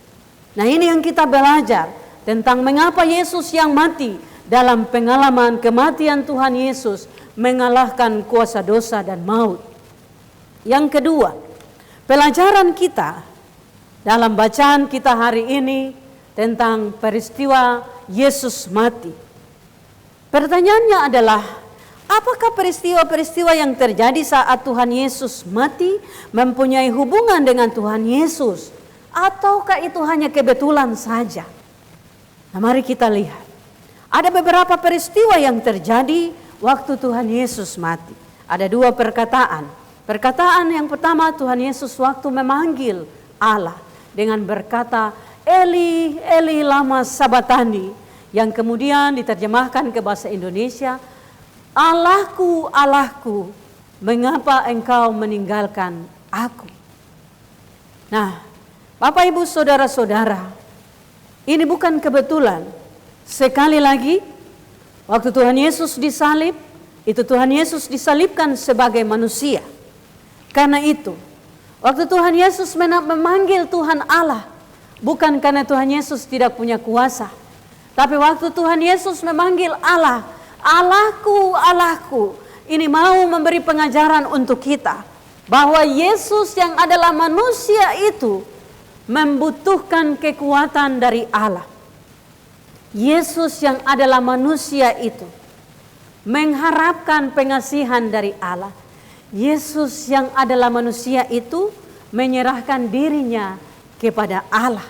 Nah, ini yang kita belajar tentang mengapa Yesus yang mati dalam pengalaman kematian Tuhan Yesus mengalahkan kuasa dosa dan maut. Yang kedua, pelajaran kita dalam bacaan kita hari ini tentang peristiwa Yesus mati. Pertanyaannya adalah, apakah peristiwa-peristiwa yang terjadi saat Tuhan Yesus mati mempunyai hubungan dengan Tuhan Yesus, ataukah itu hanya kebetulan saja? Nah, mari kita lihat. Ada beberapa peristiwa yang terjadi waktu Tuhan Yesus mati. Ada dua perkataan. Perkataan yang pertama, Tuhan Yesus waktu memanggil Allah dengan berkata, Eli, Eli lama sabatani, yang kemudian diterjemahkan ke bahasa Indonesia, Allahku, Allahku, mengapa engkau meninggalkan aku? Nah, Bapak Ibu Saudara-saudara, ini bukan kebetulan. Sekali lagi, waktu Tuhan Yesus disalib, itu Tuhan Yesus disalibkan sebagai manusia. Karena itu, waktu Tuhan Yesus memanggil Tuhan Allah, bukan karena Tuhan Yesus tidak punya kuasa, tapi waktu Tuhan Yesus memanggil Allah, Allahku, Allahku, ini mau memberi pengajaran untuk kita, bahwa Yesus yang adalah manusia itu membutuhkan kekuatan dari Allah. Yesus yang adalah manusia itu mengharapkan pengasihan dari Allah. Yesus yang adalah manusia itu menyerahkan dirinya kepada Allah.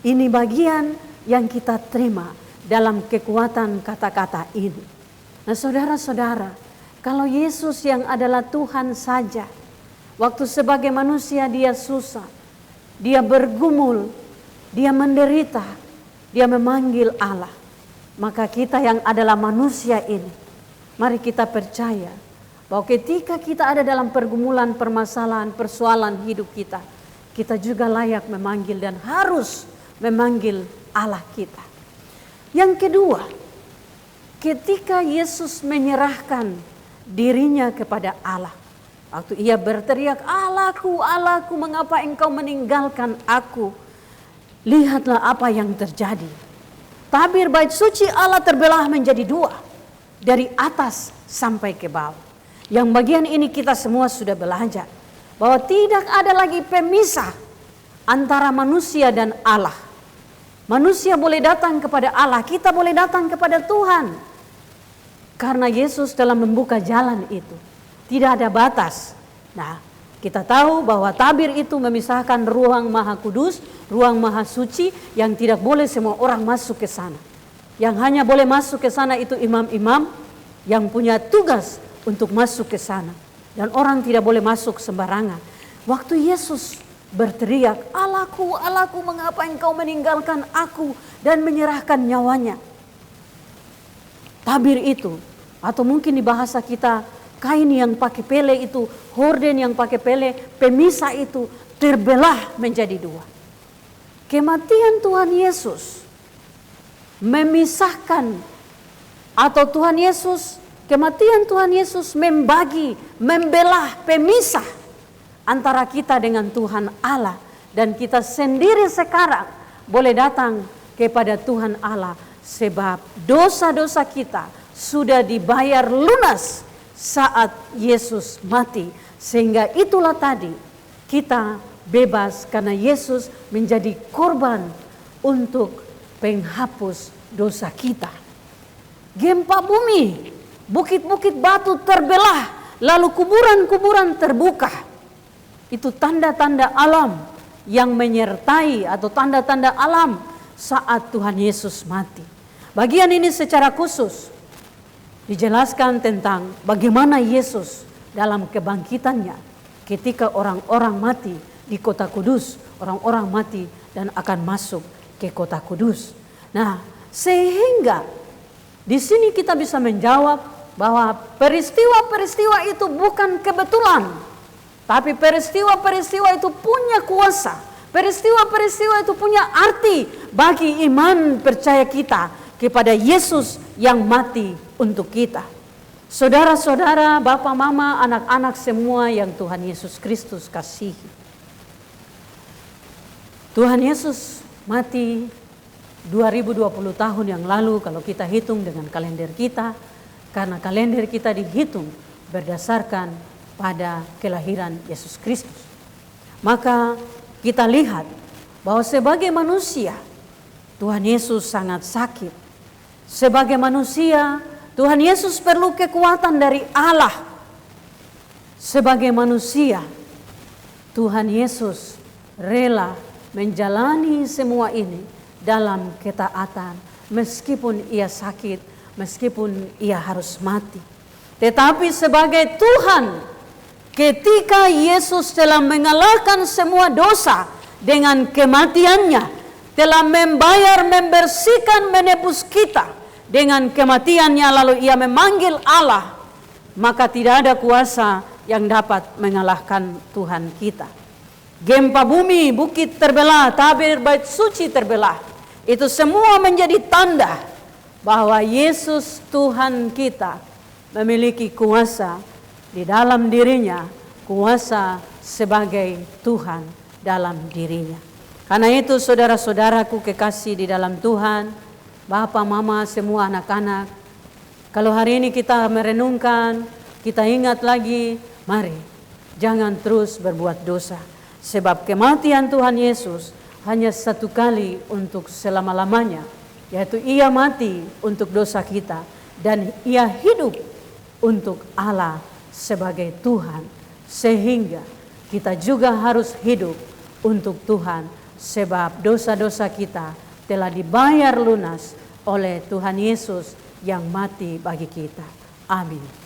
Ini bagian yang kita terima dalam kekuatan kata-kata ini. Nah, saudara-saudara, kalau Yesus yang adalah Tuhan saja, waktu sebagai manusia dia susah, dia bergumul, dia menderita, dia memanggil Allah. Maka kita yang adalah manusia ini, mari kita percaya bahwa ketika kita ada dalam pergumulan, permasalahan, persoalan hidup kita, kita juga layak memanggil dan harus memanggil Allah kita. Yang kedua, ketika Yesus menyerahkan dirinya kepada Allah, waktu ia berteriak, Allahku, Allahku, mengapa engkau meninggalkan aku? Lihatlah apa yang terjadi. Tabir bait suci Allah terbelah menjadi dua, dari atas sampai ke bawah. Yang bagian ini kita semua sudah belajar, bahwa tidak ada lagi pemisah antara manusia dan Allah. Manusia boleh datang kepada Allah, kita boleh datang kepada Tuhan. Karena Yesus telah membuka jalan itu, tidak ada batas. Nah, kita tahu bahwa tabir itu memisahkan ruang maha kudus, ruang maha suci, yang tidak boleh semua orang masuk ke sana. Yang hanya boleh masuk ke sana itu imam-imam yang punya tugas untuk masuk ke sana. Dan orang tidak boleh masuk sembarangan. Waktu Yesus berteriak, "Allahku, Allahku, mengapa engkau meninggalkan aku dan menyerahkan nyawanya?" Tabir itu, atau mungkin di bahasa kita, kain yang pakai pele itu, horden yang pakai pele, pemisah itu terbelah menjadi dua. Kematian Tuhan Yesus memisahkan, atau kematian Tuhan Yesus membagi, membelah, pemisah antara kita dengan Tuhan Allah. Dan kita sendiri sekarang boleh datang kepada Tuhan Allah, sebab dosa-dosa kita sudah dibayar lunas saat Yesus mati. Sehingga itulah tadi kita bebas karena Yesus menjadi korban untuk penghapus dosa kita. Gempa bumi, bukit-bukit batu terbelah, lalu kuburan-kuburan terbuka. Itu tanda-tanda alam yang menyertai, atau tanda-tanda alam saat Tuhan Yesus mati. Bagian ini secara khusus dijelaskan tentang bagaimana Yesus dalam kebangkitannya ketika orang-orang mati di kota kudus, orang-orang mati dan akan masuk ke kota kudus. Nah, sehingga di sini kita bisa menjawab bahwa peristiwa-peristiwa itu bukan kebetulan, tapi peristiwa-peristiwa itu punya kuasa. Peristiwa-peristiwa itu punya arti bagi iman percaya kita kepada Yesus yang mati untuk kita. Saudara-saudara, bapak, mama, anak-anak semua yang Tuhan Yesus Kristus kasihi. Tuhan Yesus mati 2020 tahun yang lalu kalau kita hitung dengan kalender kita, karena kalender kita dihitung berdasarkan pada kelahiran Yesus Kristus. Maka kita lihat bahwa sebagai manusia Tuhan Yesus sangat sakit. Sebagai manusia Tuhan Yesus perlu kekuatan dari Allah. Sebagai manusia Tuhan Yesus rela menjalani semua ini dalam ketaatan, meskipun ia sakit, meskipun ia harus mati. Tetapi sebagai Tuhan, ketika Yesus telah mengalahkan semua dosa dengan kematiannya, telah membayar, membersihkan, menebus kita dengan kematiannya, lalu ia memanggil Allah, maka tidak ada kuasa yang dapat mengalahkan Tuhan kita. Gempa bumi, bukit terbelah, tabir bait suci terbelah. Itu semua menjadi tanda bahwa Yesus Tuhan kita memiliki kuasa di dalam dirinya, kuasa sebagai Tuhan dalam dirinya. Karena itu saudara-saudaraku kekasih di dalam Tuhan, bapak, mama, semua anak-anak, kalau hari ini kita merenungkan, kita ingat lagi, mari jangan terus berbuat dosa. Sebab kematian Tuhan Yesus hanya satu kali untuk selama-lamanya, yaitu ia mati untuk dosa kita dan ia hidup untuk Allah sebagai Tuhan. Sehingga kita juga harus hidup untuk Tuhan, sebab dosa-dosa kita telah dibayar lunas oleh Tuhan Yesus yang mati bagi kita. Amin.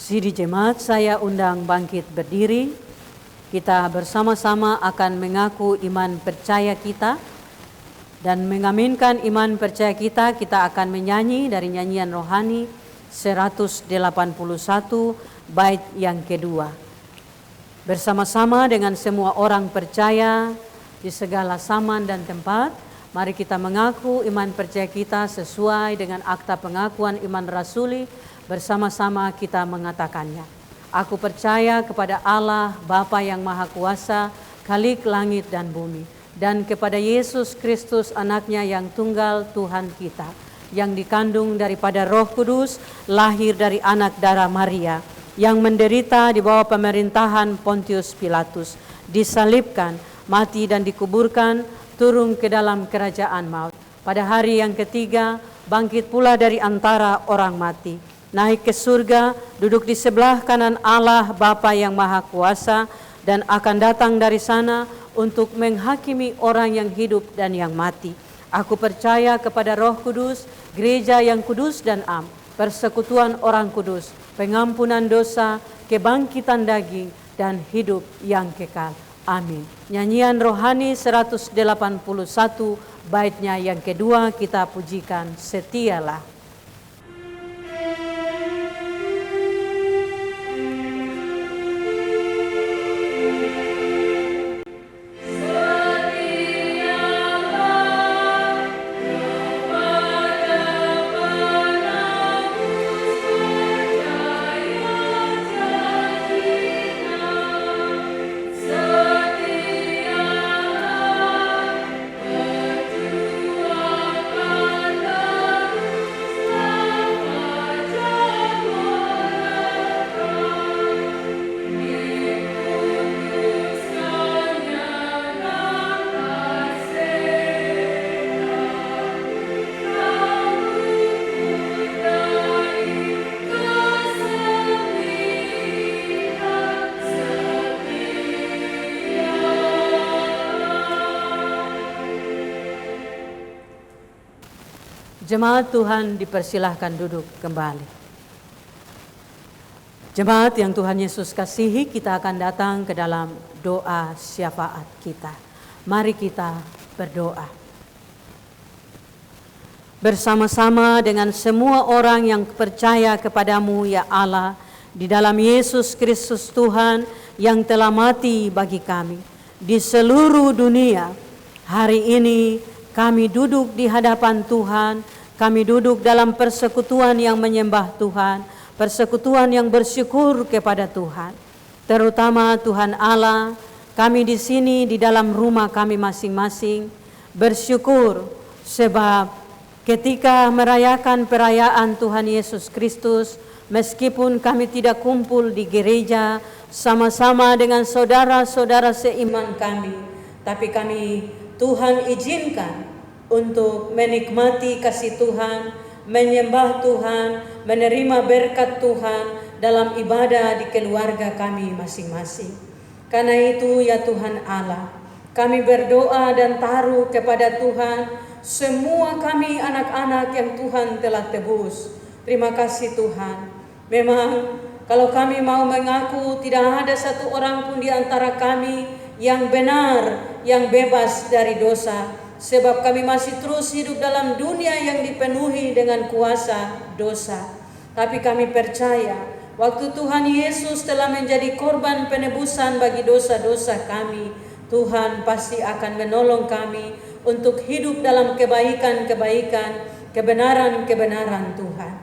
Sidi Jemaat, saya undang bangkit berdiri. Kita bersama-sama akan mengaku iman percaya kita dan mengaminkan iman percaya kita. Kita akan menyanyi dari nyanyian rohani 181 bait yang kedua. Bersama-sama dengan semua orang percaya di segala zaman dan tempat, mari kita mengaku iman percaya kita sesuai dengan akta pengakuan iman rasuli. Bersama-sama kita mengatakannya. Aku percaya kepada Allah Bapa yang Maha Kuasa, Khalik langit dan bumi, dan kepada Yesus Kristus anaknya yang tunggal Tuhan kita, yang dikandung daripada Roh Kudus, lahir dari anak darah Maria, yang menderita di bawah pemerintahan Pontius Pilatus, disalibkan, mati dan dikuburkan, turun ke dalam kerajaan maut. Pada hari yang ketiga, bangkit pula dari antara orang mati, naik ke surga, duduk di sebelah kanan Allah Bapa yang Maha Kuasa, dan akan datang dari sana untuk menghakimi orang yang hidup dan yang mati. Aku percaya kepada Roh Kudus, gereja yang kudus dan am, persekutuan orang kudus, pengampunan dosa, kebangkitan daging, dan hidup yang kekal. Amin. Nyanyian rohani 181, baitnya yang kedua kita pujikan, Setialah. Jemaat Tuhan dipersilahkan duduk kembali. Jemaat yang Tuhan Yesus kasihi, kita akan datang ke dalam doa syafaat kita. Mari kita berdoa. Bersama-sama dengan semua orang yang percaya kepadamu ya Allah, di dalam Yesus Kristus Tuhan yang telah mati bagi kami. Di seluruh dunia, hari ini kami duduk di hadapan Tuhan, kami duduk dalam persekutuan yang menyembah Tuhan, persekutuan yang bersyukur kepada Tuhan. Terutama Tuhan Allah, kami di sini di dalam rumah kami masing-masing bersyukur sebab ketika merayakan perayaan Tuhan Yesus Kristus, meskipun kami tidak kumpul di gereja sama-sama dengan saudara-saudara seiman kami, tapi kami Tuhan izinkan untuk menikmati kasih Tuhan, menyembah Tuhan, menerima berkat Tuhan dalam ibadah di keluarga kami masing-masing. Karena itu ya Tuhan Allah, kami berdoa dan taruh kepada Tuhan semua kami anak-anak yang Tuhan telah tebus. Terima kasih Tuhan. Memang kalau kami mau mengaku tidak ada satu orang pun di antara kami yang benar, yang bebas dari dosa. Sebab kami masih terus hidup dalam dunia yang dipenuhi dengan kuasa dosa. Tapi kami percaya waktu Tuhan Yesus telah menjadi korban penebusan bagi dosa-dosa kami, Tuhan pasti akan menolong kami untuk hidup dalam kebaikan-kebaikan, kebenaran-kebenaran Tuhan.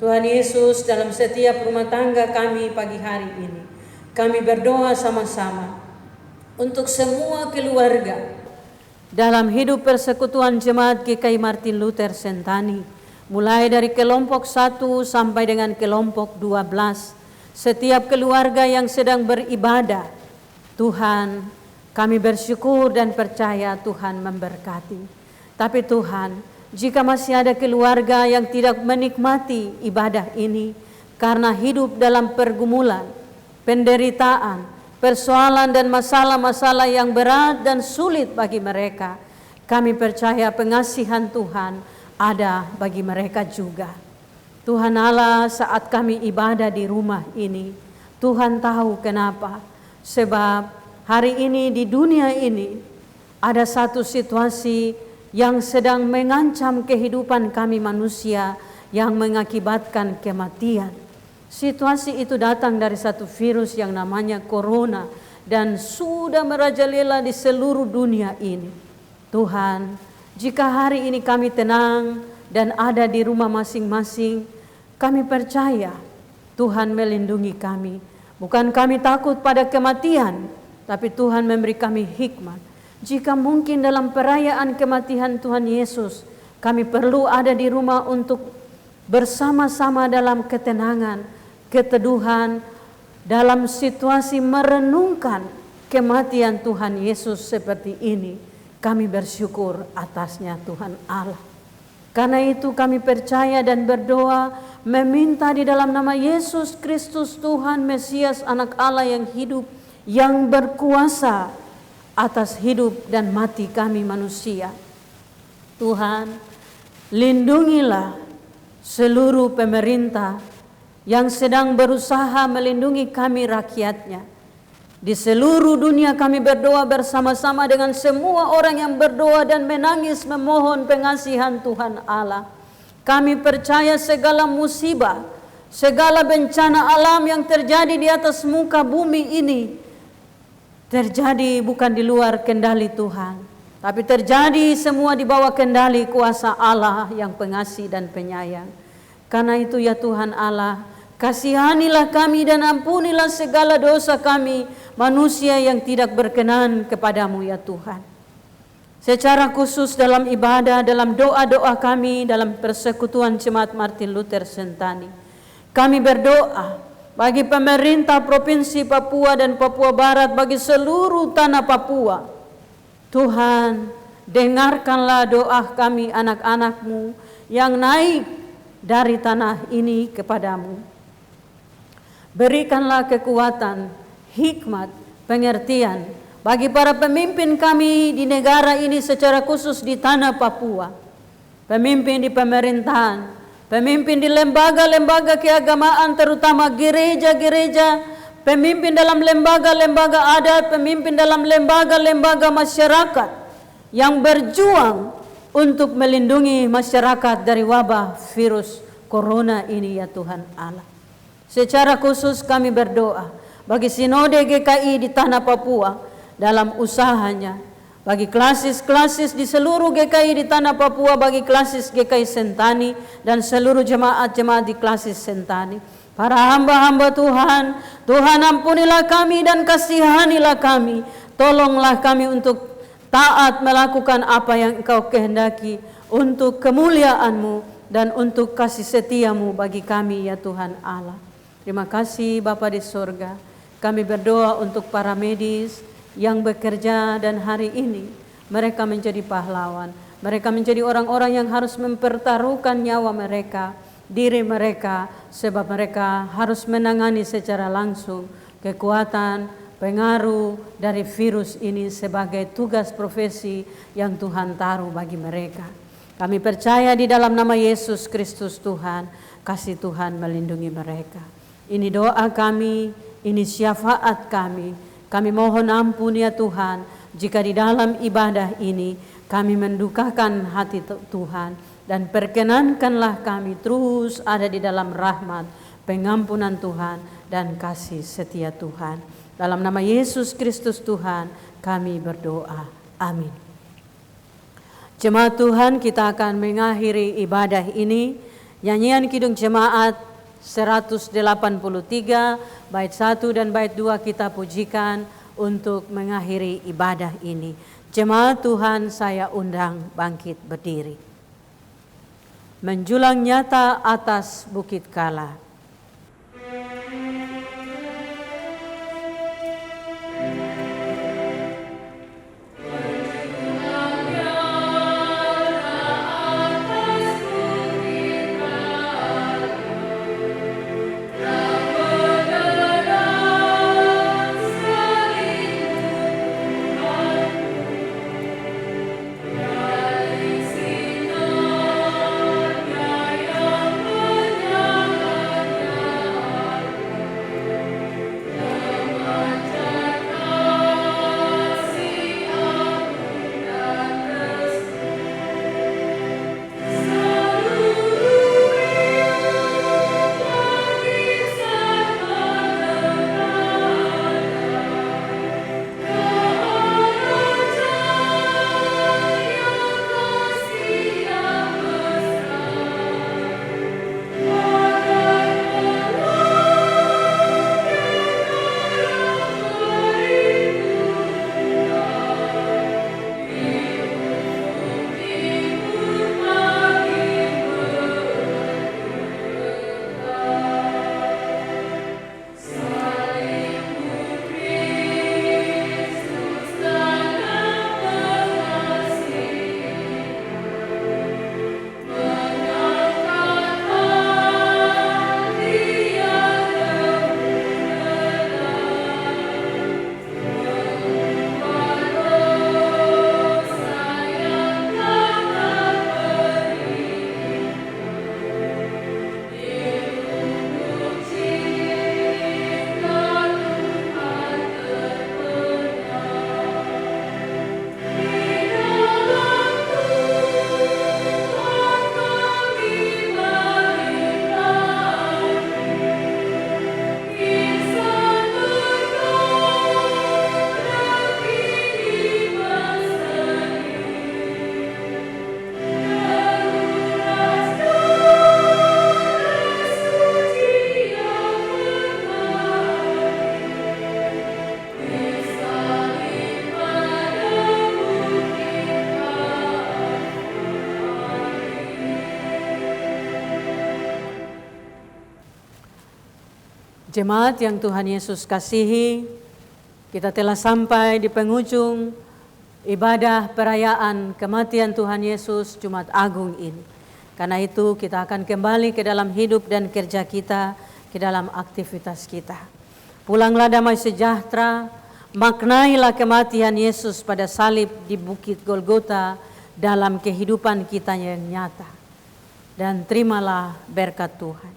Tuhan Yesus, dalam setiap rumah tangga kami pagi hari ini, kami berdoa sama-sama untuk semua keluarga dalam hidup persekutuan Jemaat GKI Martin Luther Sentani, mulai dari kelompok 1 sampai dengan kelompok 12, setiap keluarga yang sedang beribadah, Tuhan, kami bersyukur dan percaya Tuhan memberkati. Tapi Tuhan, jika masih ada keluarga yang tidak menikmati ibadah ini karena hidup dalam pergumulan, penderitaan, persoalan dan masalah-masalah yang berat dan sulit bagi mereka, kami percaya pengasihan Tuhan ada bagi mereka juga. Tuhan Allah, saat kami ibadah di rumah ini, Tuhan tahu kenapa. Sebab hari ini di dunia ini ada satu situasi yang sedang mengancam kehidupan kami manusia yang mengakibatkan kematian. Situasi itu datang dari satu virus yang namanya corona dan sudah merajalela di seluruh dunia ini. Tuhan, jika hari ini kami tenang dan ada di rumah masing-masing, kami percaya Tuhan melindungi kami. Bukan kami takut pada kematian, tapi Tuhan memberi kami hikmat. Jika mungkin dalam perayaan kematian Tuhan Yesus, kami perlu ada di rumah untuk bersama-sama dalam ketenangan, keteduhan, dalam situasi merenungkan kematian Tuhan Yesus seperti ini. Kami bersyukur atasnya Tuhan Allah. Karena itu kami percaya dan berdoa, meminta di dalam nama Yesus Kristus Tuhan Mesias Anak Allah yang hidup, yang berkuasa atas hidup dan mati kami manusia. Tuhan, lindungilah seluruh pemerintah yang sedang berusaha melindungi kami rakyatnya. Di seluruh dunia kami berdoa bersama-sama dengan semua orang yang berdoa dan menangis memohon pengasihan Tuhan Allah. Kami percaya segala musibah, segala bencana alam yang terjadi di atas muka bumi ini terjadi bukan di luar kendali Tuhan, tapi terjadi semua di bawah kendali kuasa Allah yang pengasih dan penyayang. Karena itu ya Tuhan Allah, kasihanilah kami dan ampunilah segala dosa kami, manusia yang tidak berkenan kepadamu ya Tuhan. Secara khusus dalam ibadah, dalam doa-doa kami, dalam persekutuan Jemaat Martin Luther Sentani, kami berdoa bagi pemerintah Provinsi Papua dan Papua Barat, bagi seluruh tanah Papua. Tuhan, dengarkanlah doa kami anak-anak-Mu yang naik dari tanah ini kepadamu. Berikanlah kekuatan, hikmat, pengertian bagi para pemimpin kami di negara ini, secara khusus di tanah Papua. Pemimpin di pemerintahan, pemimpin di lembaga-lembaga keagamaan, terutama gereja-gereja, pemimpin dalam lembaga-lembaga adat, pemimpin dalam lembaga-lembaga masyarakat yang berjuang untuk melindungi masyarakat dari wabah virus corona ini ya Tuhan Allah. Secara khusus kami berdoa bagi Sinode GKI di tanah Papua dalam usahanya, bagi klasis-klasis di seluruh GKI di tanah Papua, bagi klasis GKI Sentani dan seluruh jemaat-jemaat di klasis Sentani. Para hamba-hamba Tuhan, Tuhan ampunilah kami dan kasihanilah kami. Tolonglah kami untuk taat melakukan apa yang Engkau kehendaki untuk kemuliaan-Mu dan untuk kasih setia-Mu bagi kami ya Tuhan Allah. Terima kasih Bapa di surga. Kami berdoa untuk para medis yang bekerja dan hari ini mereka menjadi pahlawan. Mereka menjadi orang-orang yang harus mempertaruhkan nyawa mereka, diri mereka, sebab mereka harus menangani secara langsung kekuatan, pengaruh dari virus ini sebagai tugas profesi yang Tuhan taruh bagi mereka. Kami percaya di dalam nama Yesus Kristus Tuhan, kasih Tuhan melindungi mereka. Ini doa kami, ini syafaat kami. Kami mohon ampun ya Tuhan, jika di dalam ibadah ini kami mendukakan hati Tuhan, dan perkenankanlah kami terus ada di dalam rahmat, pengampunan Tuhan, dan kasih setia Tuhan. Dalam nama Yesus Kristus Tuhan kami berdoa. Amin. Jemaat Tuhan, kita akan mengakhiri ibadah ini. Nyanyian Kidung Jemaat 183 bait 1 dan bait 2 kita pujikan untuk mengakhiri ibadah ini. Jemaat Tuhan, saya undang bangkit berdiri. Menjulang nyata atas Bukit Kala. Jemaat yang Tuhan Yesus kasihi, kita telah sampai di penghujung ibadah perayaan kematian Tuhan Yesus Jumat Agung ini. Karena itu kita akan kembali ke dalam hidup dan kerja kita, ke dalam aktivitas kita. Pulanglah damai sejahtera, maknailah kematian Yesus pada salib di Bukit Golgota dalam kehidupan kita yang nyata. Dan terimalah berkat Tuhan.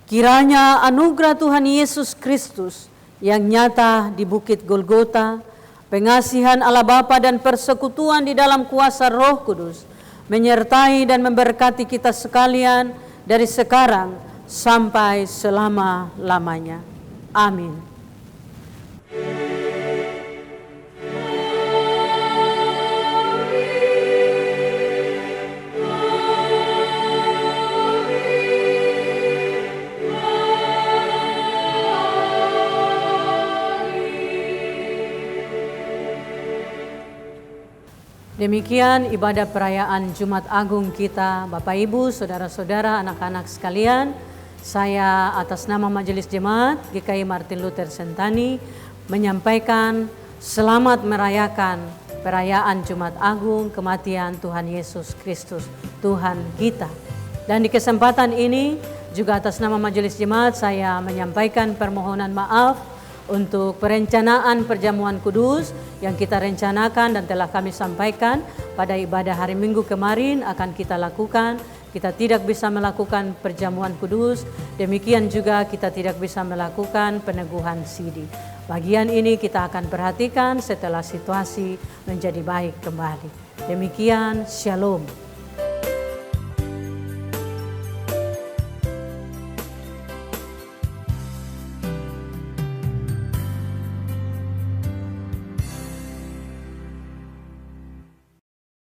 Kiranya anugerah Tuhan Yesus Kristus yang nyata di Bukit Golgota, pengasihan Allah Bapa dan persekutuan di dalam kuasa Roh Kudus menyertai dan memberkati kita sekalian dari sekarang sampai selama-lamanya. Amin. Demikian ibadah perayaan Jumat Agung kita, Bapak Ibu, Saudara-saudara, anak-anak sekalian. Saya atas nama Majelis Jemaat GKI Martin Luther Sentani menyampaikan selamat merayakan perayaan Jumat Agung kematian Tuhan Yesus Kristus, Tuhan kita. Dan di kesempatan ini juga atas nama Majelis Jemaat saya menyampaikan permohonan maaf untuk perencanaan perjamuan kudus yang kita rencanakan dan telah kami sampaikan pada ibadah hari Minggu kemarin akan kita lakukan. Kita tidak bisa melakukan perjamuan kudus, demikian juga kita tidak bisa melakukan peneguhan sidi. Bagian ini kita akan perhatikan setelah situasi menjadi baik kembali. Demikian, Shalom.